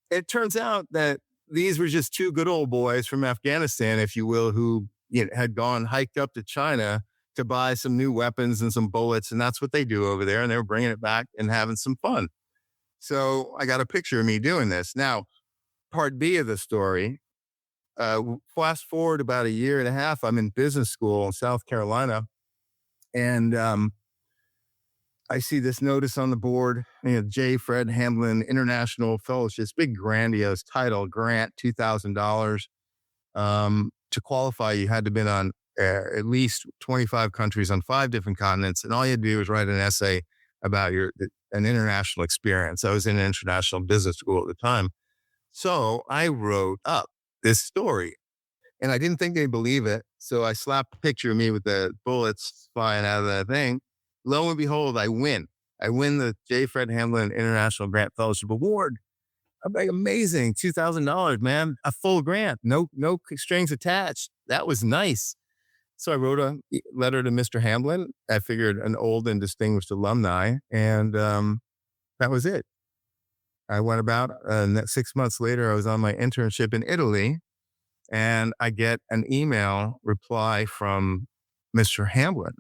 It turns out that these were just 2 good old boys from Afghanistan, if you will, who had hiked up to China to buy some new weapons and some bullets. And that's what they do over there. And they were bringing it back and having some fun. So I got a picture of me doing this. Now, part B of the story, fast forward about a year and a half, I'm in business school in South Carolina. And I see this notice on the board, J. Fred Hamlin International Fellowship, big grandiose title, grant, $2,000. To qualify, you had to have been on at least 25 countries on 5 different continents. And all you had to do was write an essay about an international experience. I was in an international business school at the time. So I wrote up this story, and I didn't think they'd believe it. So I slapped a picture of me with the bullets flying out of that thing. Lo and behold, I win. I win the J. Fred Hamlin International Grant Fellowship Award. I'm like, amazing, $2,000, man, a full grant, no strings attached. That was nice. So I wrote a letter to Mr. Hamblin. I figured an old and distinguished alumni, and that was it. I went about, 6 months later, I was on my internship in Italy, and I get an email reply from Mr. Hamblin.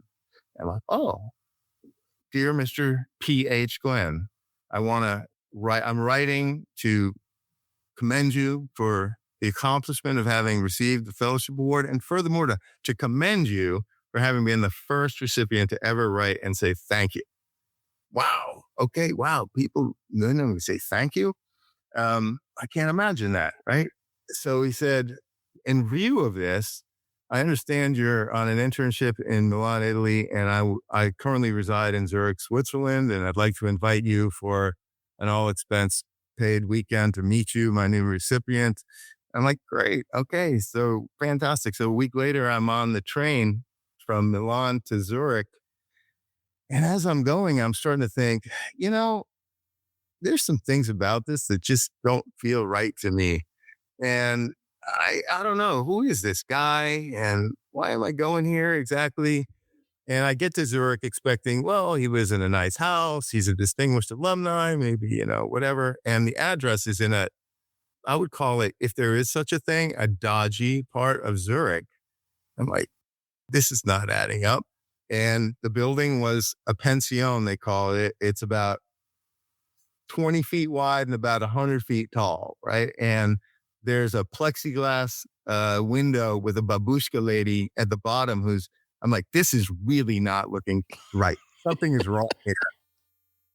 I'm like, oh, dear Mr. P.H. Glynn, I'm writing to commend you for the accomplishment of having received the fellowship award, and furthermore, to commend you for having been the first recipient to ever write and say thank you. Wow. Okay. Wow. People say thank you. I can't imagine that. Right. So he said, in view of this, I understand you're on an internship in Milan, Italy, and I currently reside in Zurich, Switzerland, and I'd like to invite you for an all expense paid weekend to meet you, my new recipient. I'm like, great. Okay. So fantastic. So a week later, I'm on the train from Milan to Zurich. And as I'm going, I'm starting to think, there's some things about this that just don't feel right to me. And I don't know, who is this guy and why am I going here exactly? And I get to Zurich expecting, well, he lives in a nice house. He's a distinguished alumni, maybe, whatever. And the address is in I would call it, if there is such a thing, a dodgy part of Zurich. I'm like, this is not adding up. And the building was a pension, they call it. It's about 20 feet wide and about 100 feet tall, right? And there's a plexiglass window with a babushka lady at the bottom I'm like, this is really not looking right. Something is wrong here.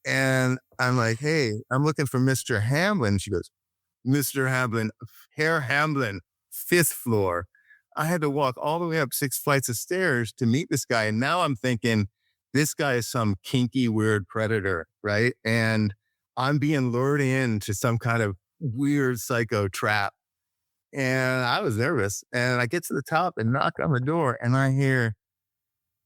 And I'm like, hey, I'm looking for Mr. Hamblin. She goes, Mr. Hamblin, Herr Hamblin, 5th floor. I had to walk all the way up 6 flights of stairs to meet this guy. And now I'm thinking, this guy is some kinky, weird predator, right? And I'm being lured into some kind of weird psycho trap. And I was nervous. And I get to the top and knock on the door, and I hear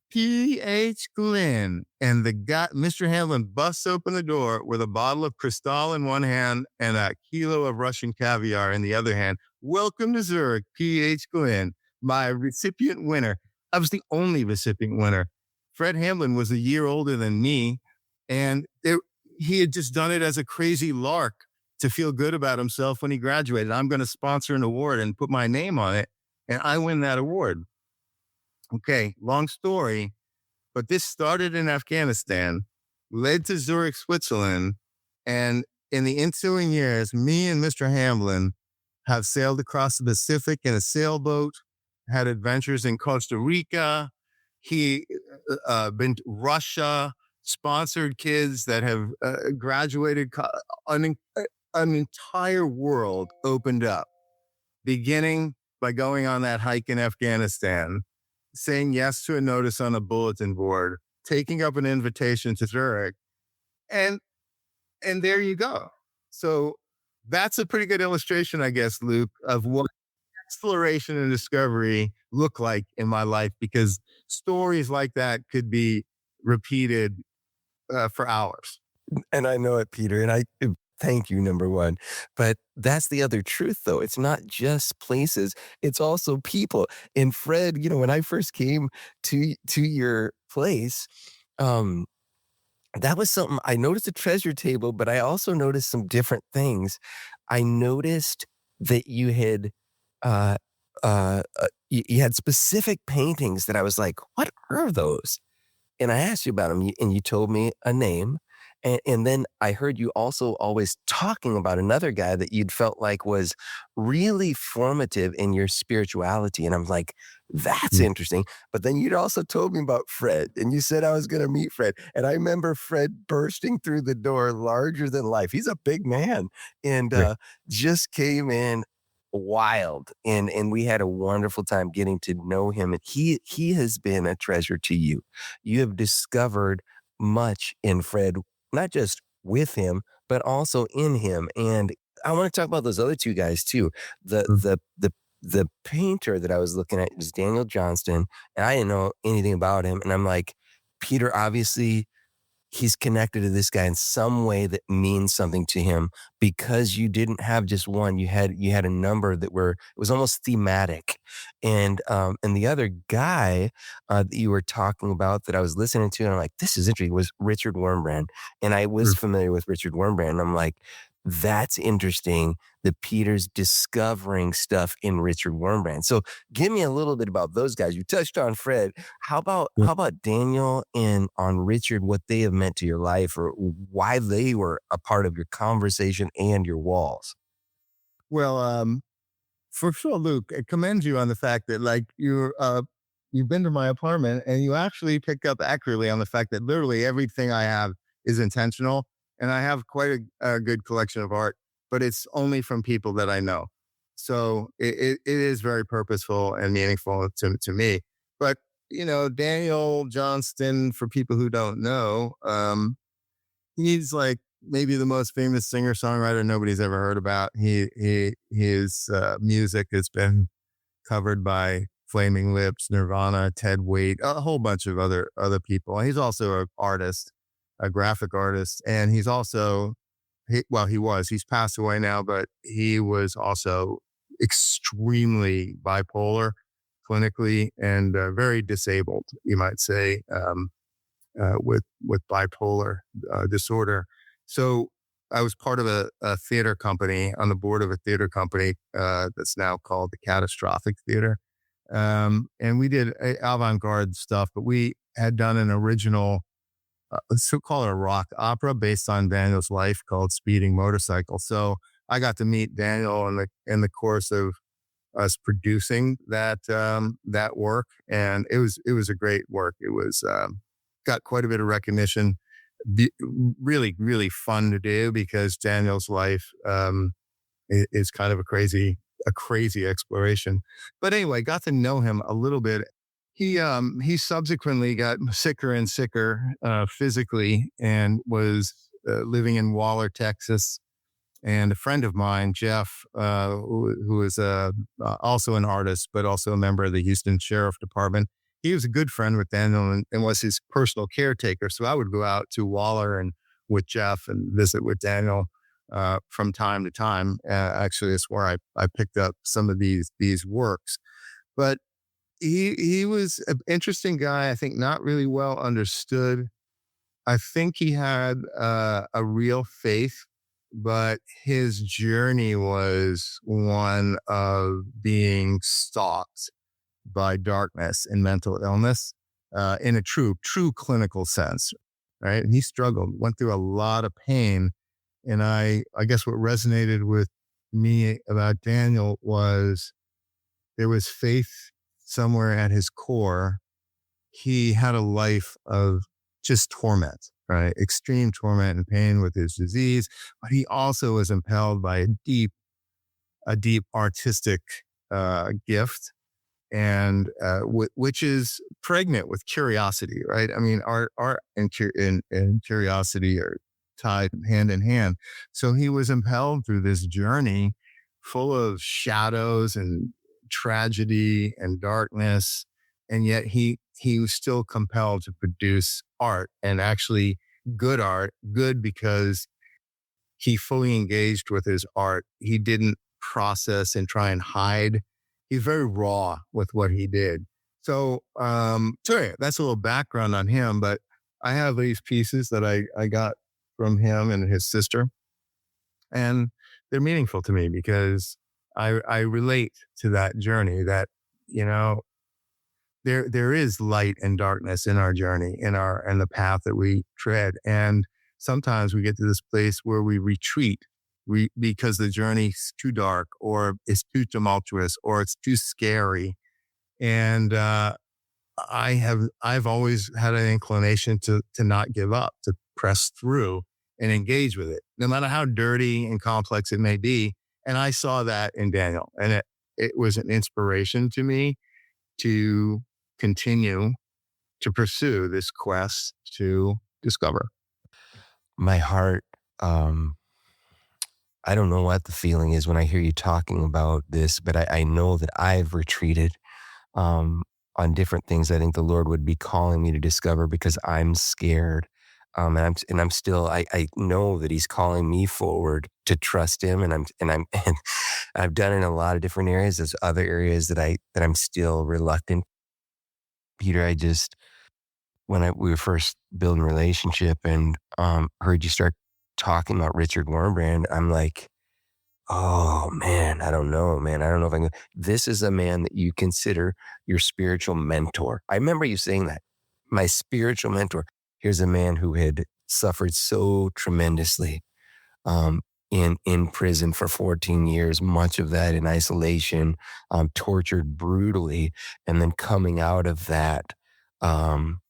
P.H. Glynn. And the guy, Mr. Hamlin, busts open the door with a bottle of Cristal in one hand and a kilo of Russian caviar in the other hand. Welcome to Zurich, P.H. Glynn, my recipient winner. I was the only recipient winner. Fred Hamlin was a year older than me, and he had just done it as a crazy lark to feel good about himself when he graduated. I'm going to sponsor an award and put my name on it, and I win that award. Okay, long story, but this started in Afghanistan, led to Zurich, Switzerland, and in the ensuing years, me and Mr. Hamblin have sailed across the Pacific in a sailboat, had adventures in Costa Rica. He been to Russia, sponsored kids that have graduated. An entire world opened up, beginning by going on that hike in Afghanistan, saying yes to a notice on a bulletin board, taking up an invitation to Zurich, and there you go. So that's a pretty good illustration, I guess, Luke, of what exploration and discovery look like in my life, because stories like that could be repeated for hours. And I know it, Peter, and I thank you, number one. But that's the other truth, though. It's not just places, it's also people. And Fred, when I first came to your place, that was something I noticed, a treasure table, but I also noticed some different things. I noticed that you had you had specific paintings that I was like, what are those? And I asked you about them, and you told me a name. And then I heard you also always talking about another guy that you'd felt like was really formative in your spirituality. And I'm like, that's interesting. But then you'd also told me about Fred, and you said I was going to meet Fred. And I remember Fred bursting through the door larger than life. He's a big man, and just came in wild. And we had a wonderful time getting to know him. And he has been a treasure to you. You have discovered much in Fred, not just with him, but also in him. And I want to talk about those other two guys too. The painter that I was looking at was Daniel Johnston, and I didn't know anything about him. And I'm like, Peter, obviously he's connected to this guy in some way that means something to him because you didn't have just one. You had a number that were, it was almost thematic. And the other guy that you were talking about that I was listening to, and I'm like, this is interesting, was Richard Wurmbrand. And I was familiar with Richard Wurmbrand. And I'm like, that's interesting that Peter's discovering stuff in Richard Wurmbrand. So give me a little bit about those guys. You touched on Fred. How about Daniel and on Richard, what they have meant to your life or why they were a part of your conversation and your walls? Well, for sure, Luke, I commend you on the fact that like you've been to my apartment and you actually picked up accurately on the fact that literally everything I have is intentional. And I have quite a good collection of art, but it's only from people that I know. So it is very purposeful and meaningful to me. But, Daniel Johnston, for people who don't know, he's like maybe the most famous singer-songwriter nobody's ever heard about. His music has been covered by Flaming Lips, Nirvana, Ted Waite, a whole bunch of other people. He's also an artist, a graphic artist, and he's also he's passed away now, but he was also extremely bipolar clinically and very disabled, you might say, with bipolar disorder. So I was part of a theater company, on the board of a theater company that's now called the Catastrophic Theater. And we did avant-garde stuff, but we had done an original, let's call it a rock opera based on Daniel's life called Speeding Motorcycle. So I got to meet Daniel in the course of us producing that work, and it was a great work. It was got quite a bit of recognition. Really, really fun to do because Daniel's life is kind of a crazy exploration. But anyway, got to know him a little bit. He subsequently got sicker and sicker physically and was living in Waller, Texas. And a friend of mine, Jeff, who is also an artist, but also a member of the Houston Sheriff Department, he was a good friend with Daniel and was his personal caretaker. So I would go out to Waller and with Jeff and visit with Daniel from time to time. Actually, it's where I picked up some of these works. But he was an interesting guy. I think not really well understood. I think he had a real faith, but his journey was one of being stalked by darkness and mental illness in a true clinical sense, right? And he struggled, went through a lot of pain. And I guess what resonated with me about Daniel was there was faith somewhere at his core. He had a life of just torment, right? Extreme torment and pain with his disease, but he also was impelled by a deep artistic gift, and which is pregnant with curiosity, right? I mean, art and curiosity are tied hand in hand. So he was impelled through this journey full of shadows and tragedy and darkness, and yet he was still compelled to produce art, and actually good art, good because he fully engaged with his art. He didn't process and try and hide. He's very raw with what he did. So, sorry, that's a little background on him, but I have these pieces that I got from him and his sister, and they're meaningful to me because I relate to that journey that, there is light and darkness in our journey, in the path that we tread. And sometimes we get to this place where we retreat because the journey's too dark or it's too tumultuous or it's too scary. And I've always had an inclination to not give up, to press through and engage with it, no matter how dirty and complex it may be. And I saw that in Daniel, and it was an inspiration to me to continue to pursue this quest to discover. My heart, I don't know what the feeling is when I hear you talking about this, but I know that I've retreated on different things I think the Lord would be calling me to discover because I'm scared. I'm still, I know that he's calling me forward to trust him, and and I've done it in a lot of different areas. There's other areas that I'm still reluctant. Peter, I just, we were first building a relationship and, heard you start talking about Richard Wurmbrand, I'm like, oh man, I don't know, man. I don't know if I can. This is a man that you consider your spiritual mentor. I remember you saying that. My spiritual mentor. Here's a man who had suffered so tremendously, in prison for 14 years, much of that in isolation, tortured brutally, and then coming out of that, um,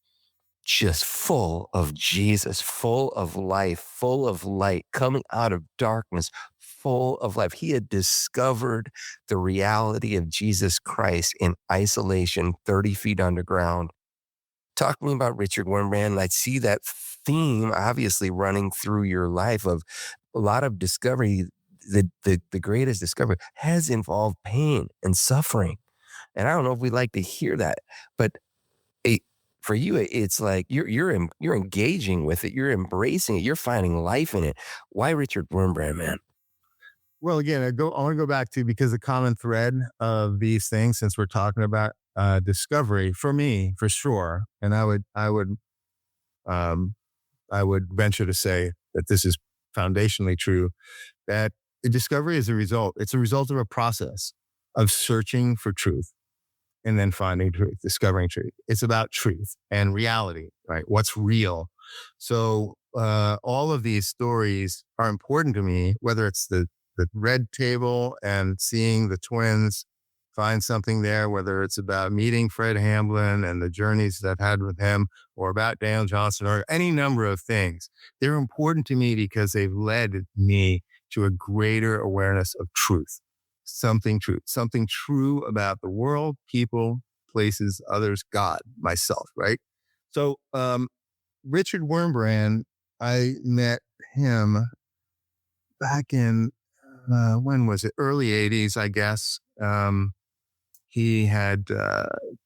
just full of Jesus, full of life, full of light, coming out of darkness, full of life. He had discovered the reality of Jesus Christ in isolation, 30 feet underground. Talk to me about Richard Wurmbrand. I see that theme obviously running through your life of a lot of discovery. The greatest discovery has involved pain and suffering. And I don't know if we like to hear that, but it, for you, it's like you're engaging with it, you're embracing it, you're finding life in it. Why Richard Wurmbrand, man? Well, again, I want to go back to, because the common thread of these things, since we're talking about discovery, for me, for sure, and um, I would venture to say that this is foundationally true, that discovery is a result. It's a result of a process of searching for truth and then finding truth, discovering truth. It's about truth and reality, right? What's real. So all of these stories are important to me, whether it's the red table and seeing the twins find something there, whether it's about meeting Fred Hamblin and the journeys that I've had with him, or about Daniel Johnson, or any number of things. They're important to me because they've led me to a greater awareness of truth, something true about the world, people, places, others, God, myself, right? So Richard Wurmbrand, I met him back in, when was it? Early 80s, I guess. He had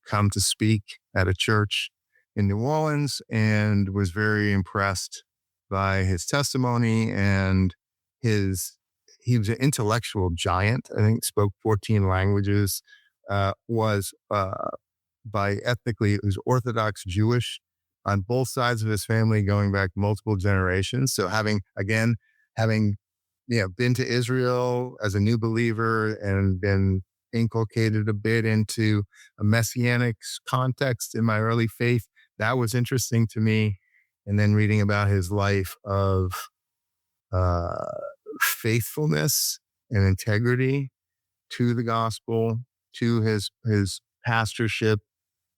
come to speak at a church in New Orleans and was very impressed by his testimony and he was an intellectual giant. I think spoke 14 languages, was by ethnically, it was Orthodox Jewish on both sides of his family going back multiple generations. So having been to Israel as a new believer and been inculcated a bit into a messianic context in my early faith, that was interesting to me. And then reading about his life of faithfulness and integrity to the gospel, to his pastorship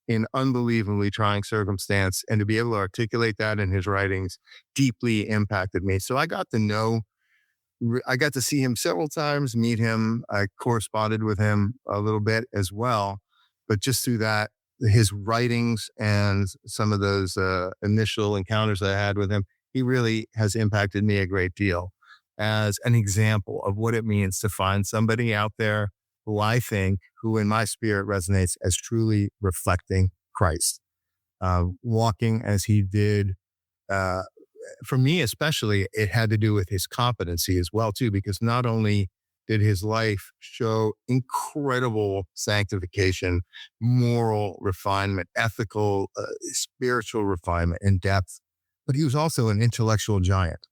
in unbelievably trying circumstance, and to be able to articulate that in his writings deeply impacted me. So I got to see him several times, meet him. I corresponded with him a little bit as well. But just through that, his writings and some of those initial encounters I had with him, he really has impacted me a great deal as an example of what it means to find somebody out there who in my spirit resonates as truly reflecting Christ, walking as he did. For me, especially, it had to do with his competency as well, too, because not only did his life show incredible sanctification, moral refinement, ethical, spiritual refinement and depth, but he was also an intellectual giant.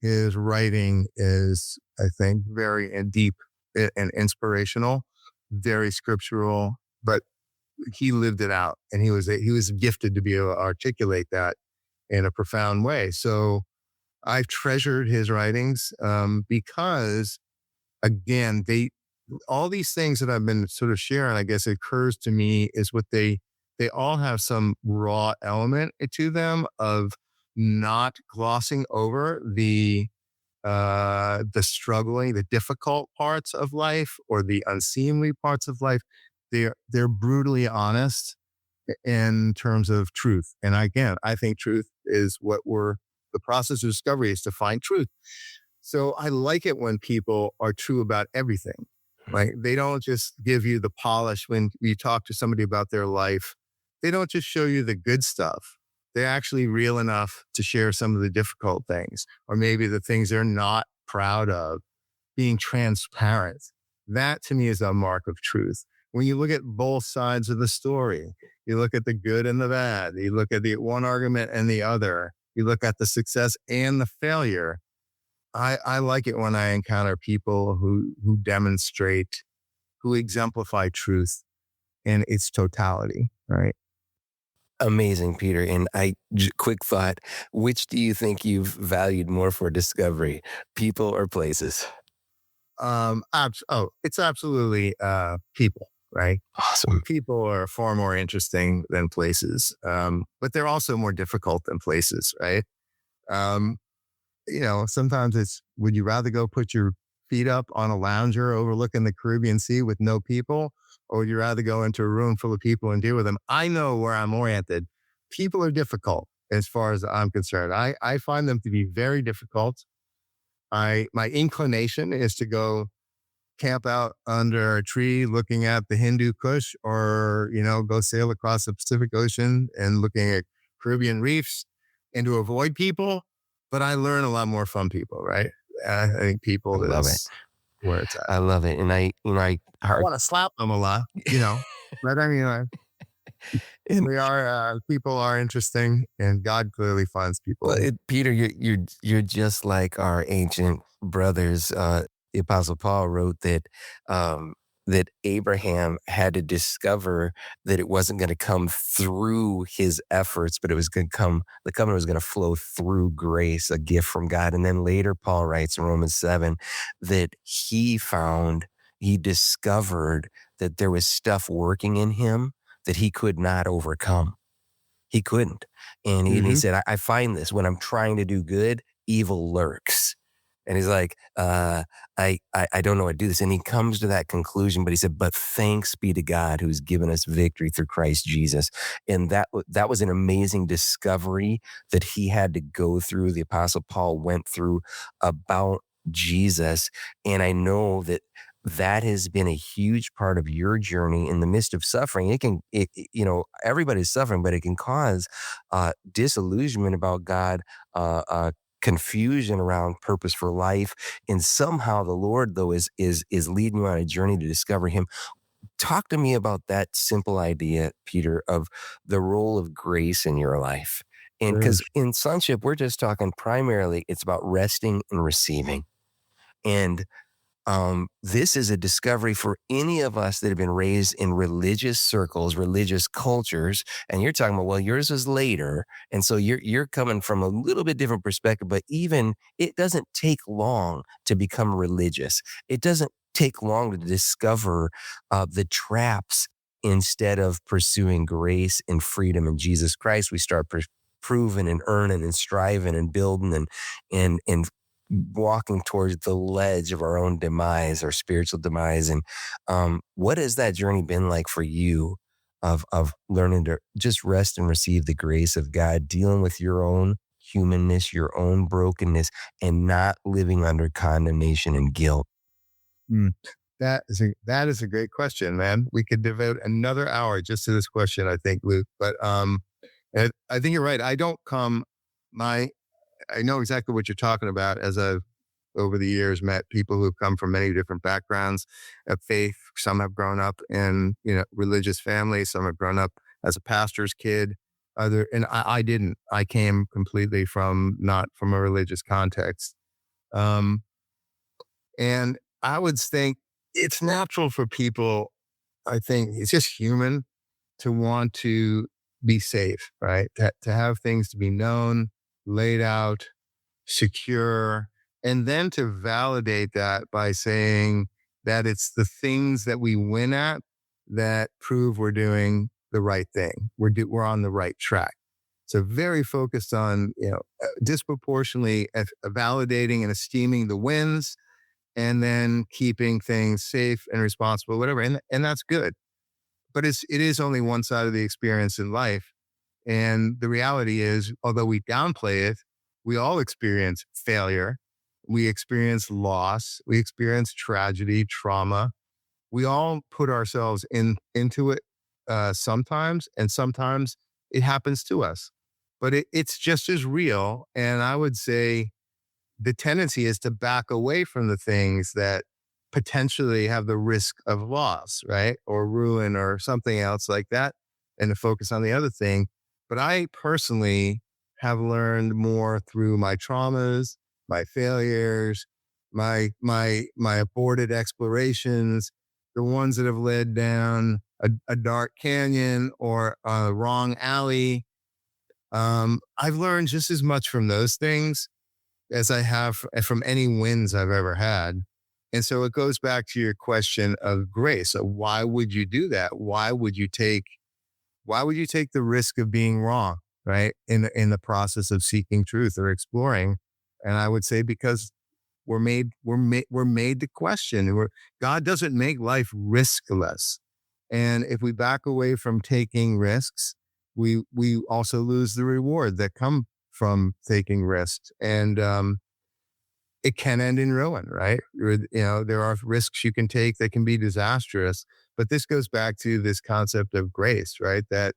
His writing is, I think, very deep and inspirational, very scriptural, but he lived it out, and he was gifted to be able to articulate that in a profound way. So I've treasured his writings because, again, all these things that I've been sort of sharing, I guess it occurs to me, is what they all have some raw element to them of not glossing over the struggling, the difficult parts of life or the unseemly parts of life. They're brutally honest in terms of truth. And again, I think truth is the process of discovery is to find truth. So I like it when people are true about everything. Like they don't just give you the polish when you talk to somebody about their life. They don't just show you the good stuff. they're actually real enough to share some of the difficult things, or maybe the things they're not proud of, being transparent. That to me is a mark of truth. When you look at both sides of the story, you look at the good and the bad, you look at the one argument and the other, you look at the success and the failure. I like it when I encounter people who demonstrate, who exemplify truth in its totality, right? Amazing, Peter. And quick thought, which do you think you've valued more for discovery, people or places? It's absolutely people, right? Awesome. People are far more interesting than places, but they're also more difficult than places, right? Sometimes it's, would you rather go put your feet up on a lounger overlooking the Caribbean Sea with no people, or would you rather go into a room full of people and deal with them? I know where I'm oriented. People are difficult as far as I'm concerned. I find them to be very difficult. My inclination is to go camp out under a tree looking at the Hindu Kush, or, go sail across the Pacific Ocean and looking at Caribbean reefs, and to avoid people. But I learn a lot more from people, right? I think people is where it's at. I love it. And I want to slap them a lot, but I mean, people are interesting, and God clearly finds people. Well, Peter, you're just like our ancient brothers. The Apostle Paul wrote that Abraham had to discover that it wasn't going to come through his efforts, but it was going to come. The covenant was going to flow through grace, a gift from God. And then later, Paul writes in Romans 7 that he discovered that there was stuff working in him that he could not overcome. He couldn't. And he said, I find this when I'm trying to do good, evil lurks. And he's like, I don't know how to do this. And he comes to that conclusion, but he said, but thanks be to God who's given us victory through Christ Jesus. And that was an amazing discovery that he had to go through. The Apostle Paul went through about Jesus. And I know that has been a huge part of your journey in the midst of suffering. Everybody's suffering, but it can cause disillusionment about God, confusion around purpose for life. And somehow the Lord, though, is leading you on a journey to discover him. Talk to me about that simple idea, Peter, of the role of grace in your life. And because in sonship, we're just talking primarily, it's about resting and receiving. And this is a discovery for any of us that have been raised in religious circles, religious cultures. And you're talking about, well, yours was later. And so you're coming from a little bit different perspective, but even it doesn't take long to become religious. It doesn't take long to discover the traps. Instead of pursuing grace and freedom in Jesus Christ, we start proving and earning and striving and building and walking towards the ledge of our own demise, our spiritual demise. And what has that journey been like for you of learning to just rest and receive the grace of God, dealing with your own humanness, your own brokenness, and not living under condemnation and guilt? That is a great question, man. We could devote another hour just to this question, I think, Luke. But I think you're right. I know exactly what you're talking about, as I've over the years met people who've come from many different backgrounds of faith. Some have grown up in religious families. Some have grown up as a pastor's kid. I didn't. I came completely not from a religious context. And I would think it's natural for people. I think it's just human to want to be safe, right? To have things to be known, laid out, secure, and then to validate that by saying that it's the things that we win at that prove we're doing the right thing. We're on the right track. So very focused on, disproportionately validating and esteeming the wins, and then keeping things safe and responsible, whatever. And that's good. But it is only one side of the experience in life. And the reality is, although we downplay it, we all experience failure. We experience loss. We experience tragedy, trauma. We all put ourselves into it sometimes, and sometimes it happens to us. but it's just as real. And I would say the tendency is to back away from the things that potentially have the risk of loss, right? Or ruin or something else like that, and to focus on the other thing. But I personally have learned more through my traumas, my failures, my aborted explorations, the ones that have led down a dark canyon or a wrong alley. I've learned just as much from those things as I have from any wins I've ever had. And so it goes back to your question of grace. So why would you do that? Why would you take the risk of being wrong, right? In the process of seeking truth or exploring. And I would say because we're made to question. God doesn't make life riskless. And if we back away from taking risks, we also lose the reward that come from taking risks. And it can end in ruin, right? There are risks you can take that can be disastrous. But this goes back to this concept of grace, right? That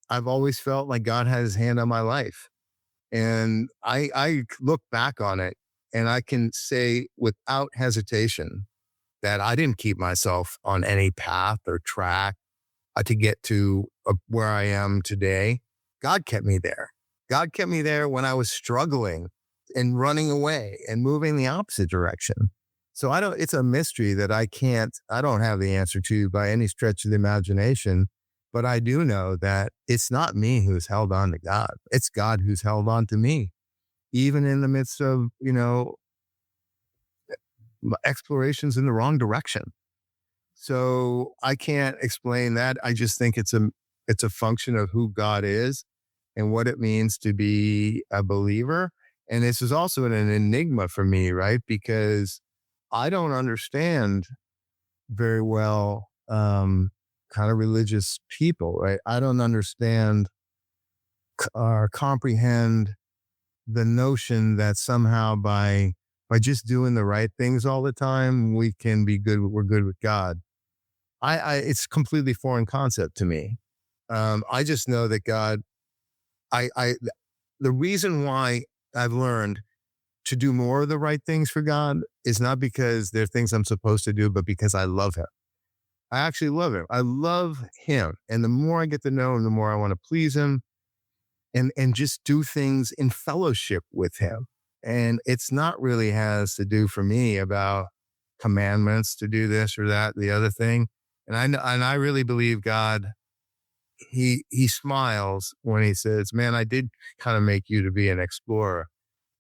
I've always felt like God had his hand on my life. And I look back on it and I can say without hesitation that I didn't keep myself on any path or track to get to where I am today. God kept me there. God kept me there when I was struggling and running away and moving the opposite direction. So it's a mystery that I don't have the answer to by any stretch of the imagination, but I do know that it's not me who's held on to God. It's God who's held on to me, even in the midst of, explorations in the wrong direction. So I can't explain that. I just think it's a function of who God is and what it means to be a believer. And this is also an enigma for me, right? Because I don't understand very well kind of religious people, right? I don't understand or comprehend the notion that somehow by just doing the right things all the time, we can be good. We're good with God. It's a completely foreign concept to me. I just know that God, the reason why I've learned to do more of the right things for God is not because they're things I'm supposed to do, but because I love him. I actually love him. I love him. And the more I get to know him, the more I want to please him and just do things in fellowship with him. And it's not really has to do for me about commandments to do this or that, the other thing. And I really believe God, he smiles when he says, man, I did kind of make you to be an explorer.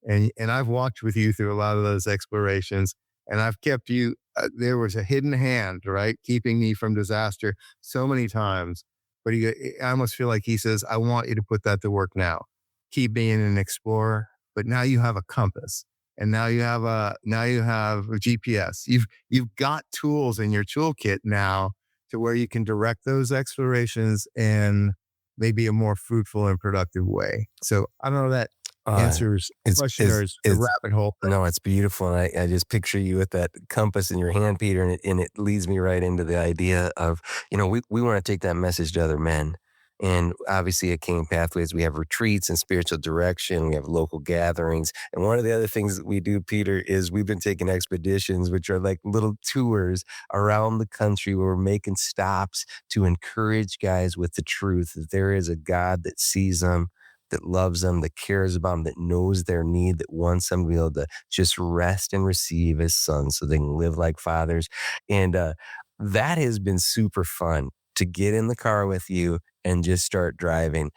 And I've walked with you through a lot of those explorations, and I've kept you, there was a hidden hand, right? Keeping me from disaster so many times. But I almost feel like he says, I want you to put that to work now. Keep being an explorer, but now you have a compass. And now you have a GPS. You've got tools in your toolkit now to where you can direct those explorations in maybe a more fruitful and productive way. So I don't know that answers the question or is a rabbit hole. No, it's beautiful. And I just picture you with that compass in your hand, Peter, and it leads me right into the idea of, we want to take that message to other men. And obviously at King Pathways, we have retreats and spiritual direction. We have local gatherings. And one of the other things that we do, Peter, is we've been taking expeditions, which are like little tours around the country where we're making stops to encourage guys with the truth that there is a God that sees them, that loves them, that cares about them, that knows their need, that wants them to be able to just rest and receive as sons so they can live like fathers. And that has been super fun to get in the car with you and just start driving.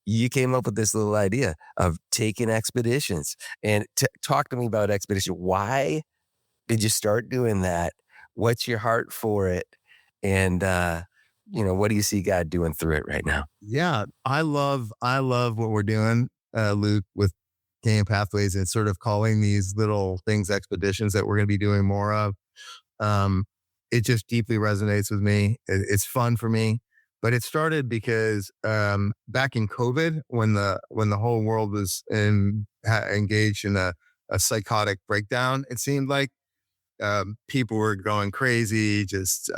You came up with this little idea of taking expeditions. And talk to me about expedition. Why did you start doing that? What's your heart for it? And, what do you see God doing through it right now? Yeah, I love what we're doing, Luke, with King Pathways and sort of calling these little things expeditions that we're going to be doing more of. It just deeply resonates with me. It's fun for me. But it started because back in COVID, when the whole world was engaged in a psychotic breakdown, it seemed like people were going crazy. Just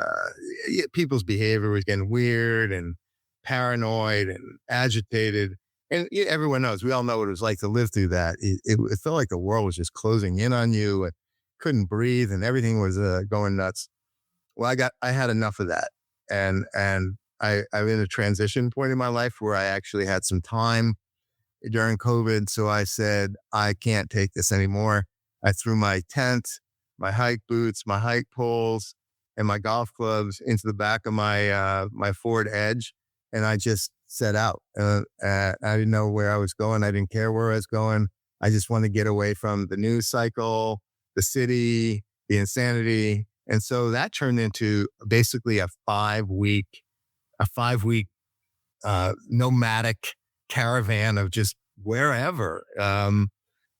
people's behavior was getting weird and paranoid and agitated. And everyone knows, we all know what it was like to live through that. It felt like the world was just closing in on you and couldn't breathe and everything was going nuts. Well, I had enough of that. I'm in a transition point in my life where I actually had some time during COVID. So I said, I can't take this anymore. I threw my tent, my hike boots, my hike poles, and my golf clubs into the back of my Ford Edge, and I just set out. I didn't know where I was going. I didn't care where I was going. I just wanted to get away from the news cycle, the city, the insanity. And so that turned into basically a 5-week nomadic caravan of just wherever.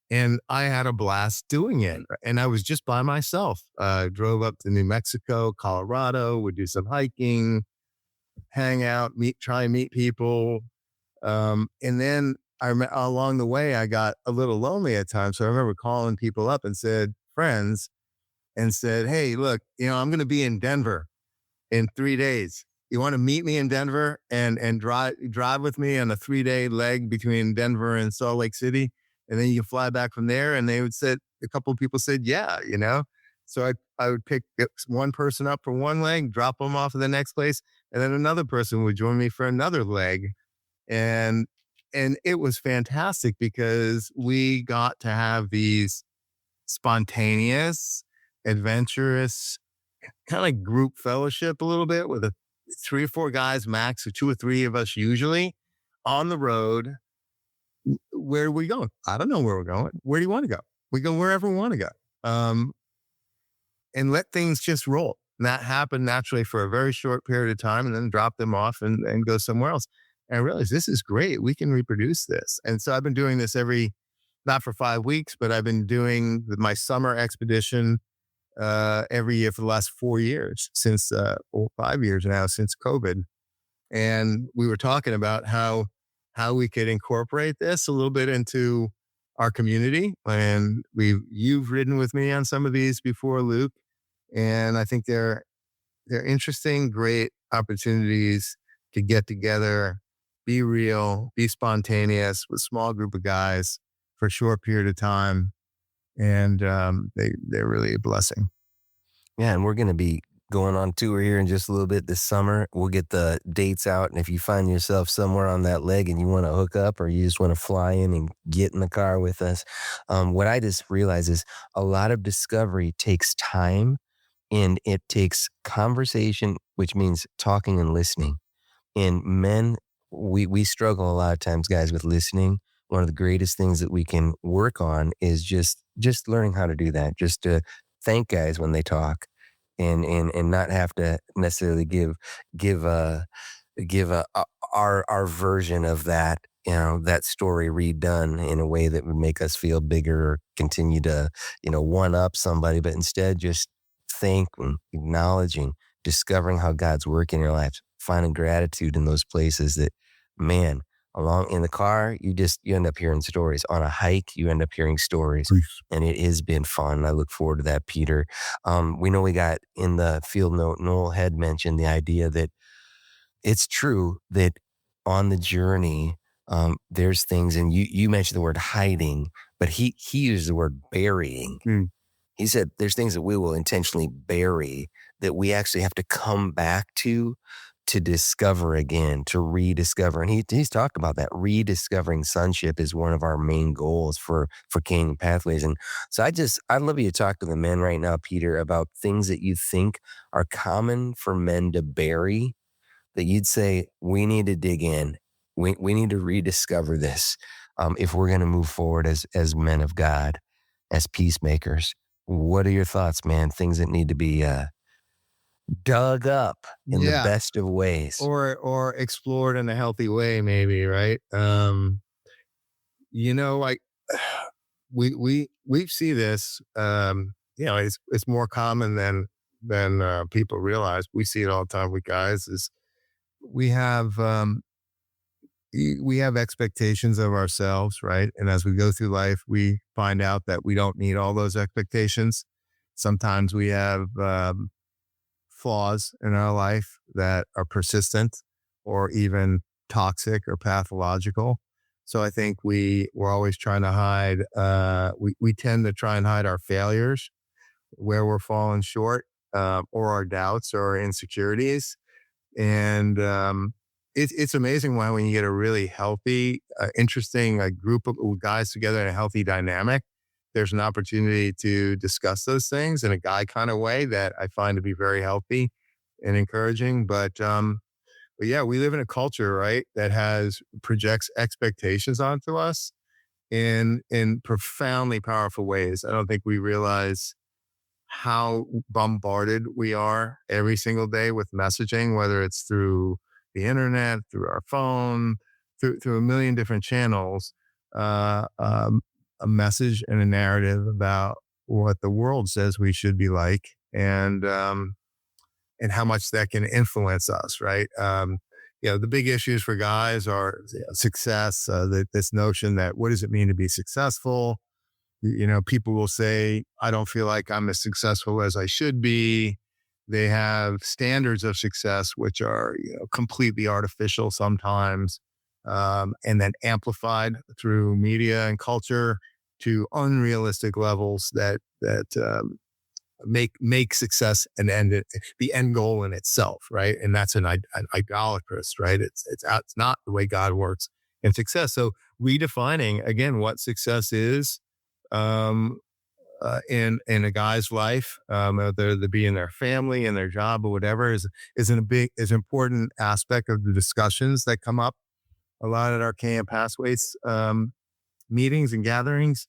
And I had a blast doing it. And I was just by myself. Drove up to New Mexico, Colorado, would do some hiking, hang out, try and meet people. And then along the way, I got a little lonely at times. So I remember calling people up and friends, and said, hey, look, I'm going to be in Denver in 3 days. You want to meet me in Denver and drive with me on a 3-day leg between Denver and Salt Lake City, and then you can fly back from there. And a couple of people said, yeah, So I would pick one person up for one leg, drop them off at the next place, and then another person would join me for another leg. And it was fantastic because we got to have these spontaneous, adventurous kind of group fellowship a little bit with 3 or 4 guys max, or 2 or 3 of us usually on the road. Where are we going? I don't know where we're going. Where do you want to go? We go wherever we want to go. And let things just roll. And that happened naturally for a very short period of time, and then drop them off and go somewhere else. And I realized this is great. We can reproduce this. And so I've been doing this not for 5 weeks, but I've been doing my summer expedition every year for the last 4 years, since 5 years now, since COVID. And we were talking about how we could incorporate this a little bit into our community. And you've ridden with me on some of these before, Luke. And I think they're interesting, great opportunities to get together, be real, be spontaneous with a small group of guys for a short period of time. And they're really a blessing. Yeah, and we're going to be going on tour here in just a little bit this summer. We'll get the dates out, and if you find yourself somewhere on that leg and you want to hook up, or you just want to fly in and get in the car with us, what I just realized is a lot of discovery takes time, and it takes conversation, which means talking and listening. And men, we struggle a lot of times, guys, with listening. One of the greatest things that we can work on is just learning how to do that, just to thank guys when they talk, and not have to necessarily give our version of that, that story redone in a way that would make us feel bigger or continue to, one up somebody, but instead just thanking, acknowledging, discovering how God's working in your lives, finding gratitude in those places that, man, along in the car, you end up hearing stories. On a hike, you end up hearing stories. And it has been fun. I look forward to that, Peter. We know we got in the field note, Noel had mentioned the idea that it's true that on the journey, there's things, and you mentioned the word hiding, but he used the word burying. He said there's things that we will intentionally bury that we actually have to come back to discover again, to rediscover. And he's talked about that. Rediscovering sonship is one of our main goals for Canyon Pathways. And so I'd love you to talk to the men right now, Peter, about things that you think are common for men to bury, that you'd say, we need to dig in. We need to rediscover this if we're going to move forward as men of God, as peacemakers. What are your thoughts, man? Things that need to be dug up in the best of ways, or explored in a healthy way, maybe, right? Like we see this. It's more common than people realize. We see it all the time with guys. Is we have expectations of ourselves, right? And as we go through life, we find out that we don't need all those expectations. Sometimes we have flaws in our life that are persistent or even toxic or pathological. So I think we're always trying to hide. We tend to try and hide our failures, where we're falling short, or our doubts or our insecurities. And it's amazing why when you get a really healthy, interesting group of guys together in a healthy dynamic, there's an opportunity to discuss those things in a guy kind of way that I find to be very healthy and encouraging. But yeah, we live in a culture, right, that projects expectations onto us in profoundly powerful ways. I don't think we realize how bombarded we are every single day with messaging, whether it's through the internet, through our phone, through a million different channels, a message and a narrative about what the world says we should be like, and how much that can influence us, right? The big issues for guys are success, this notion that what does it mean to be successful? People will say, I don't feel like I'm as successful as I should be. They have standards of success, which are completely artificial sometimes, and then amplified through media and culture to unrealistic levels that make success the end goal in itself, right? And that's an idolatrous, right? It's not the way God works in success. So redefining again what success is in a guy's life, whether they be in their family, in their job, or whatever, is important aspect of the discussions that come up a lot at our KM Pathways meetings and gatherings.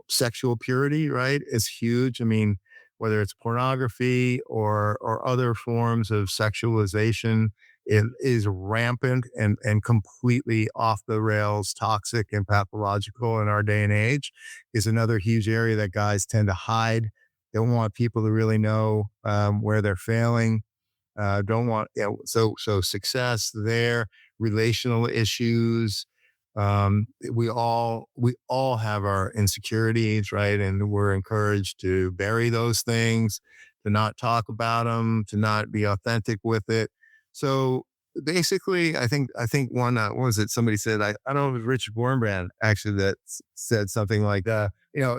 Sexual purity, right, is huge. I mean, whether it's pornography or other forms of sexualization, it is rampant and completely off the rails, toxic and pathological in our day and age, is another huge area that guys tend to hide. They don't want people to really know where they're failing. Don't want, so success there, relational issues. We all have our insecurities, right? And we're encouraged to bury those things, to not talk about them, to not be authentic with it. So basically, I think one, what was it? Somebody said, I don't know if it was Richard Wurmbrand actually that said something like,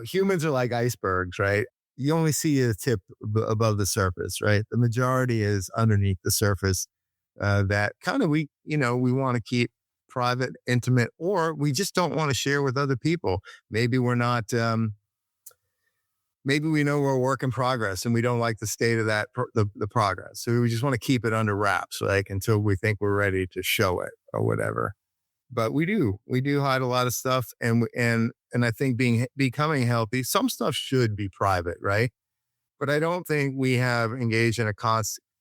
humans are like icebergs, right? You only see a tip above the surface, right? The majority is underneath the surface. That kind of we want to keep private, intimate, or we just don't want to share with other people. Maybe we're not, maybe we know we're a work in progress and we don't like the state of that, the progress. So we just want to keep it under wraps, like until we think we're ready to show it or whatever. But we do hide a lot of stuff. And I think becoming healthy, some stuff should be private, right? But I don't think we have engaged in a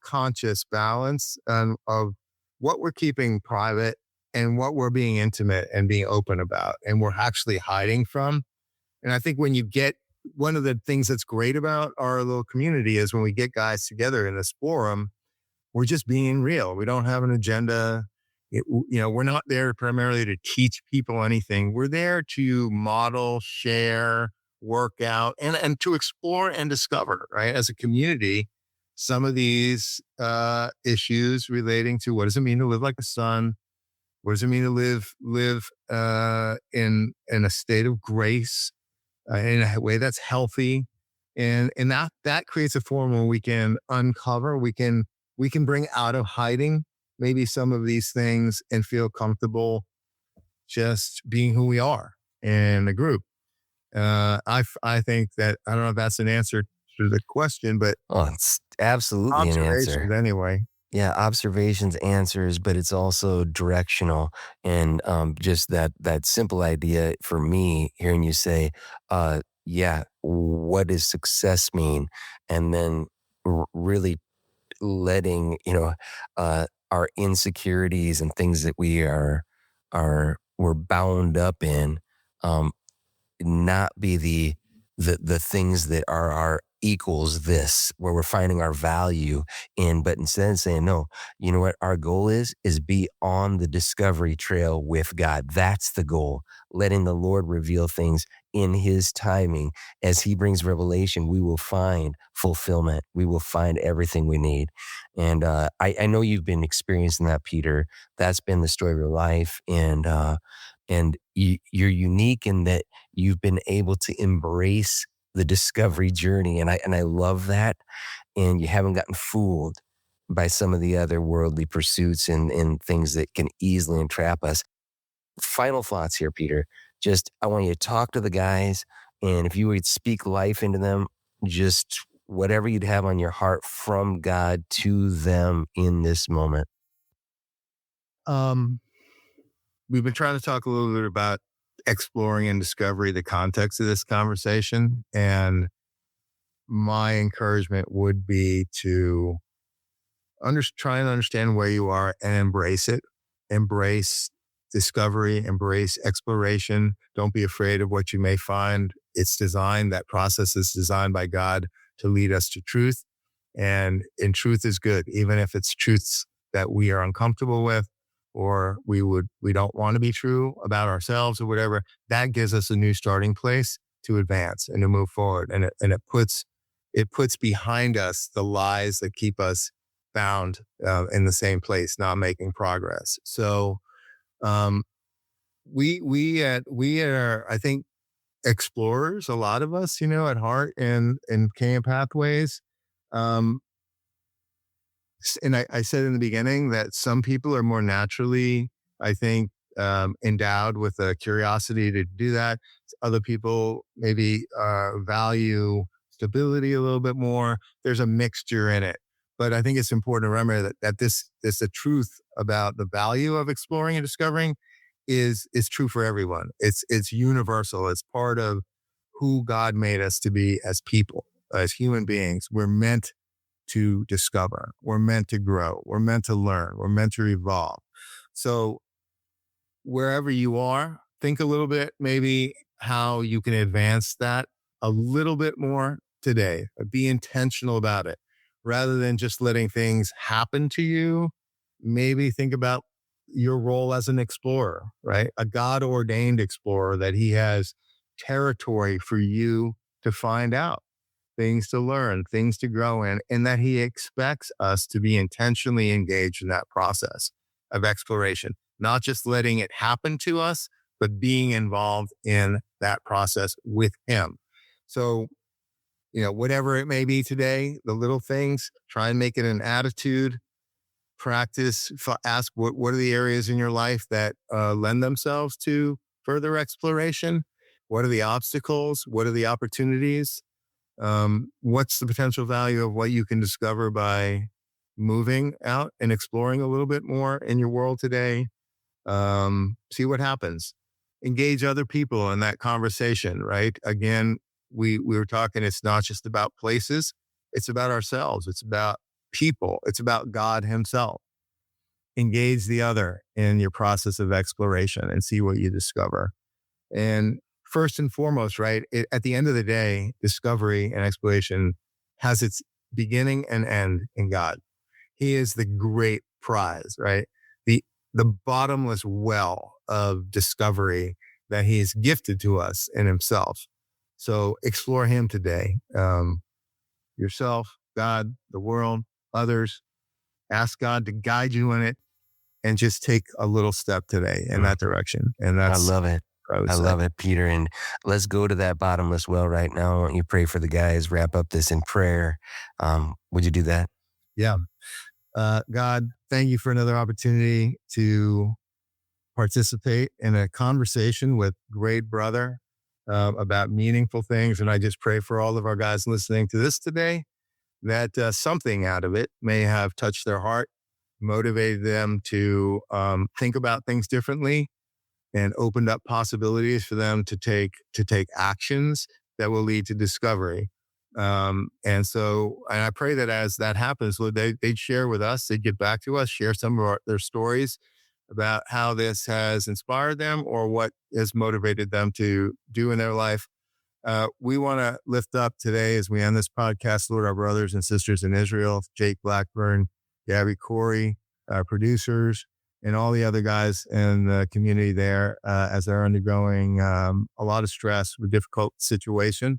conscious balance of what we're keeping private and what we're being intimate and being open about, and we're actually hiding from. And I think when you get, one of the things that's great about our little community is when we get guys together in this forum, we're just being real. We don't have an agenda. We're not there primarily to teach people anything. We're there to model, share, work out, and to explore and discover, right? As a community, some of these issues relating to what does it mean to live like a son? What does it mean to live in a state of grace, in a way that's healthy, and that creates a forum where we can uncover, we can bring out of hiding maybe some of these things and feel comfortable just being who we are in a group. I think that, I don't know if that's an answer to the question, but it's absolutely an answer anyway. Yeah, observations, answers, but it's also directional. And just that simple idea for me, hearing you say, what does success mean? And then really letting, our insecurities and things that we're bound up in, not be the things that are our equals this, where we're finding our value in, but instead saying, no, you know what our goal is be on the discovery trail with God. That's the goal. Letting the Lord reveal things in his timing. As he brings revelation, we will find fulfillment. We will find everything we need. And I know you've been experiencing that, Peter. That's been the story of your life. And And you're unique in that you've been able to embrace the discovery journey. And I love that. And you haven't gotten fooled by some of the other worldly pursuits and things that can easily entrap us. Final thoughts here, Peter. Just, I want you to talk to the guys. And if you would speak life into them, just whatever you'd have on your heart from God to them in this moment. We've been trying to talk a little bit about exploring and discovery, the context of this conversation. And my encouragement would be to try and understand where you are and embrace it. Embrace discovery, embrace exploration. Don't be afraid of what you may find. That process is designed by God to lead us to truth. And truth is good, even if it's truths that we are uncomfortable with, or we don't want to be true about ourselves or whatever. That gives us a new starting place to advance and to move forward. And it puts behind us the lies that keep us bound in the same place, not making progress. So we are, I think, explorers, a lot of us, at heart in Canyon Pathways. And I said in the beginning that some people are more naturally, I think, endowed with a curiosity to do that. Other people maybe value stability a little bit more. There's a mixture in it. But I think it's important to remember that the truth about the value of exploring and discovering is true for everyone. It's universal. It's part of who God made us to be as people, as human beings. We're meant to discover. We're meant to grow. We're meant to learn. We're meant to evolve. So wherever you are, think a little bit maybe how you can advance that a little bit more today. Be intentional about it. Rather than just letting things happen to you, maybe think about your role as an explorer, right? A God-ordained explorer, that he has territory for you to find out, things to learn, things to grow in, and that he expects us to be intentionally engaged in that process of exploration, not just letting it happen to us, but being involved in that process with him. So, whatever it may be today, the little things, try and make it an attitude, practice, ask what are the areas in your life that lend themselves to further exploration? What are the obstacles? What are the opportunities? What's the potential value of what you can discover by moving out and exploring a little bit more in your world today? See what happens. Engage other people in that conversation, right? Again, we were talking, it's not just about places, it's about ourselves, it's about people, it's about God himself. Engage the other in your process of exploration and see what you discover. And first and foremost, right, at the end of the day, discovery and exploration has its beginning and end in God. He is the great prize, right? The bottomless well of discovery that he's gifted to us in himself. So explore him today. Yourself, God, the world, others. Ask God to guide you in it and just take a little step today in that direction. And I that's love it. I love it, Peter. And let's go to that bottomless well right now. Why don't you pray for the guys, wrap up this in prayer? Would you do that? Yeah. God, thank you for another opportunity to participate in a conversation with great brother about meaningful things. And I just pray for all of our guys listening to this today, that something out of it may have touched their heart, motivated them to think about things differently, and opened up possibilities for them to take actions that will lead to discovery. And I pray that as that happens, Lord, they'd share with us, they'd get back to us, share some of their stories about how this has inspired them or what has motivated them to do in their life. We want to lift up today as we end this podcast, Lord, our brothers and sisters in Israel, Jake Blackburn, Gabby Corey, our producers, and all the other guys in the community there as they're undergoing a lot of stress with difficult situation.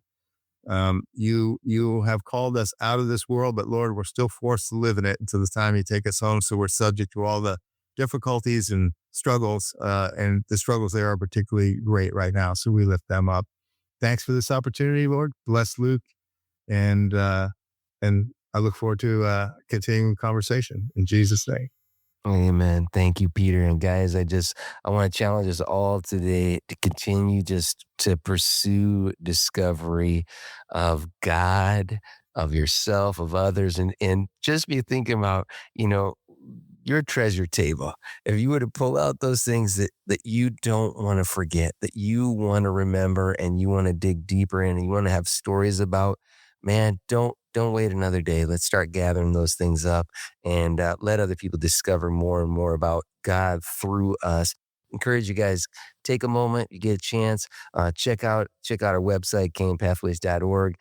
You have called us out of this world, but Lord, we're still forced to live in it until the time you take us home. So we're subject to all the difficulties and struggles, and the struggles there are particularly great right now. So we lift them up. Thanks for this opportunity, Lord. Bless Luke, and I look forward to continuing the conversation in Jesus' name. Amen. Thank you, Peter. And guys, I want to challenge us all today to continue just to pursue discovery of God, of yourself, of others, and just be thinking about, your treasure table. If you were to pull out those things that you don't want to forget, that you want to remember and you want to dig deeper in and you want to have stories about, man, don't wait another day. Let's start gathering those things up and let other people discover more and more about God through us. Encourage you guys, take a moment, you get a chance, check out our website, canaanpathways.org.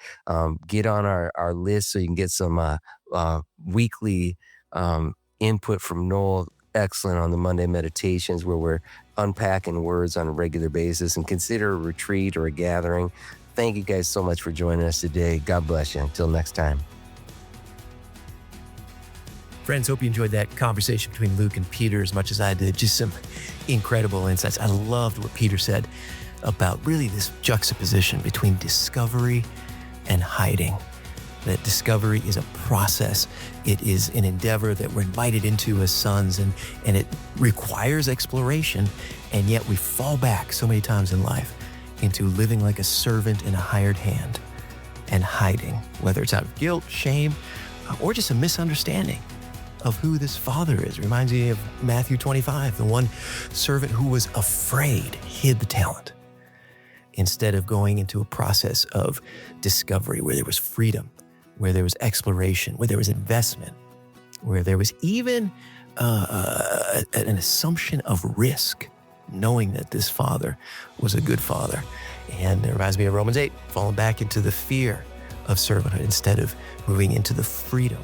Get on our list so you can get some weekly input from Noel. Excellent on the Monday meditations where we're unpacking words on a regular basis, and consider a retreat or a gathering. Thank you guys so much for joining us today. God bless you. Until next time. Friends, hope you enjoyed that conversation between Luke and Peter as much as I did. Just some incredible insights. I loved what Peter said about really this juxtaposition between discovery and hiding. That discovery is a process. It is an endeavor that we're invited into as sons, and it requires exploration, and yet we fall back so many times in life into living like a servant in a hired hand and hiding, whether it's out of guilt, shame, or just a misunderstanding of who this father is. Reminds me of Matthew 25, the one servant who was afraid hid the talent instead of going into a process of discovery where there was freedom, where there was exploration, where there was investment, where there was even an assumption of risk, knowing that this father was a good father. And it reminds me of Romans 8, falling back into the fear of servanthood instead of moving into the freedom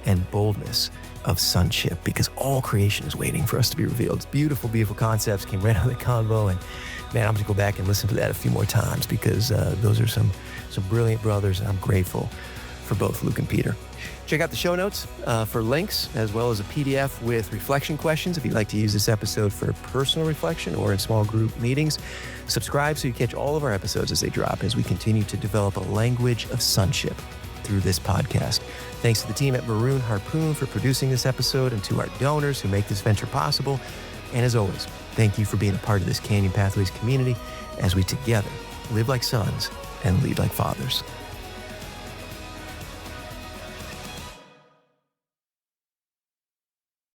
and boldness of sonship, because all creation is waiting for us to be revealed. It's beautiful, beautiful concepts, came right out of the Convo, and man, I'm going to go back and listen to that a few more times because those are some brilliant brothers, and I'm grateful for both Luke and Peter. Check out the show notes for links, as well as a PDF with reflection questions if you'd like to use this episode for personal reflection or in small group meetings. Subscribe so you catch all of our episodes as they drop, as we continue to develop a language of sonship through this podcast. Thanks to the team at Maroon Harpoon for producing this episode, and to our donors who make this venture possible. And as always, thank you for being a part of this Canyon Pathways community as we together live like sons and lead like fathers.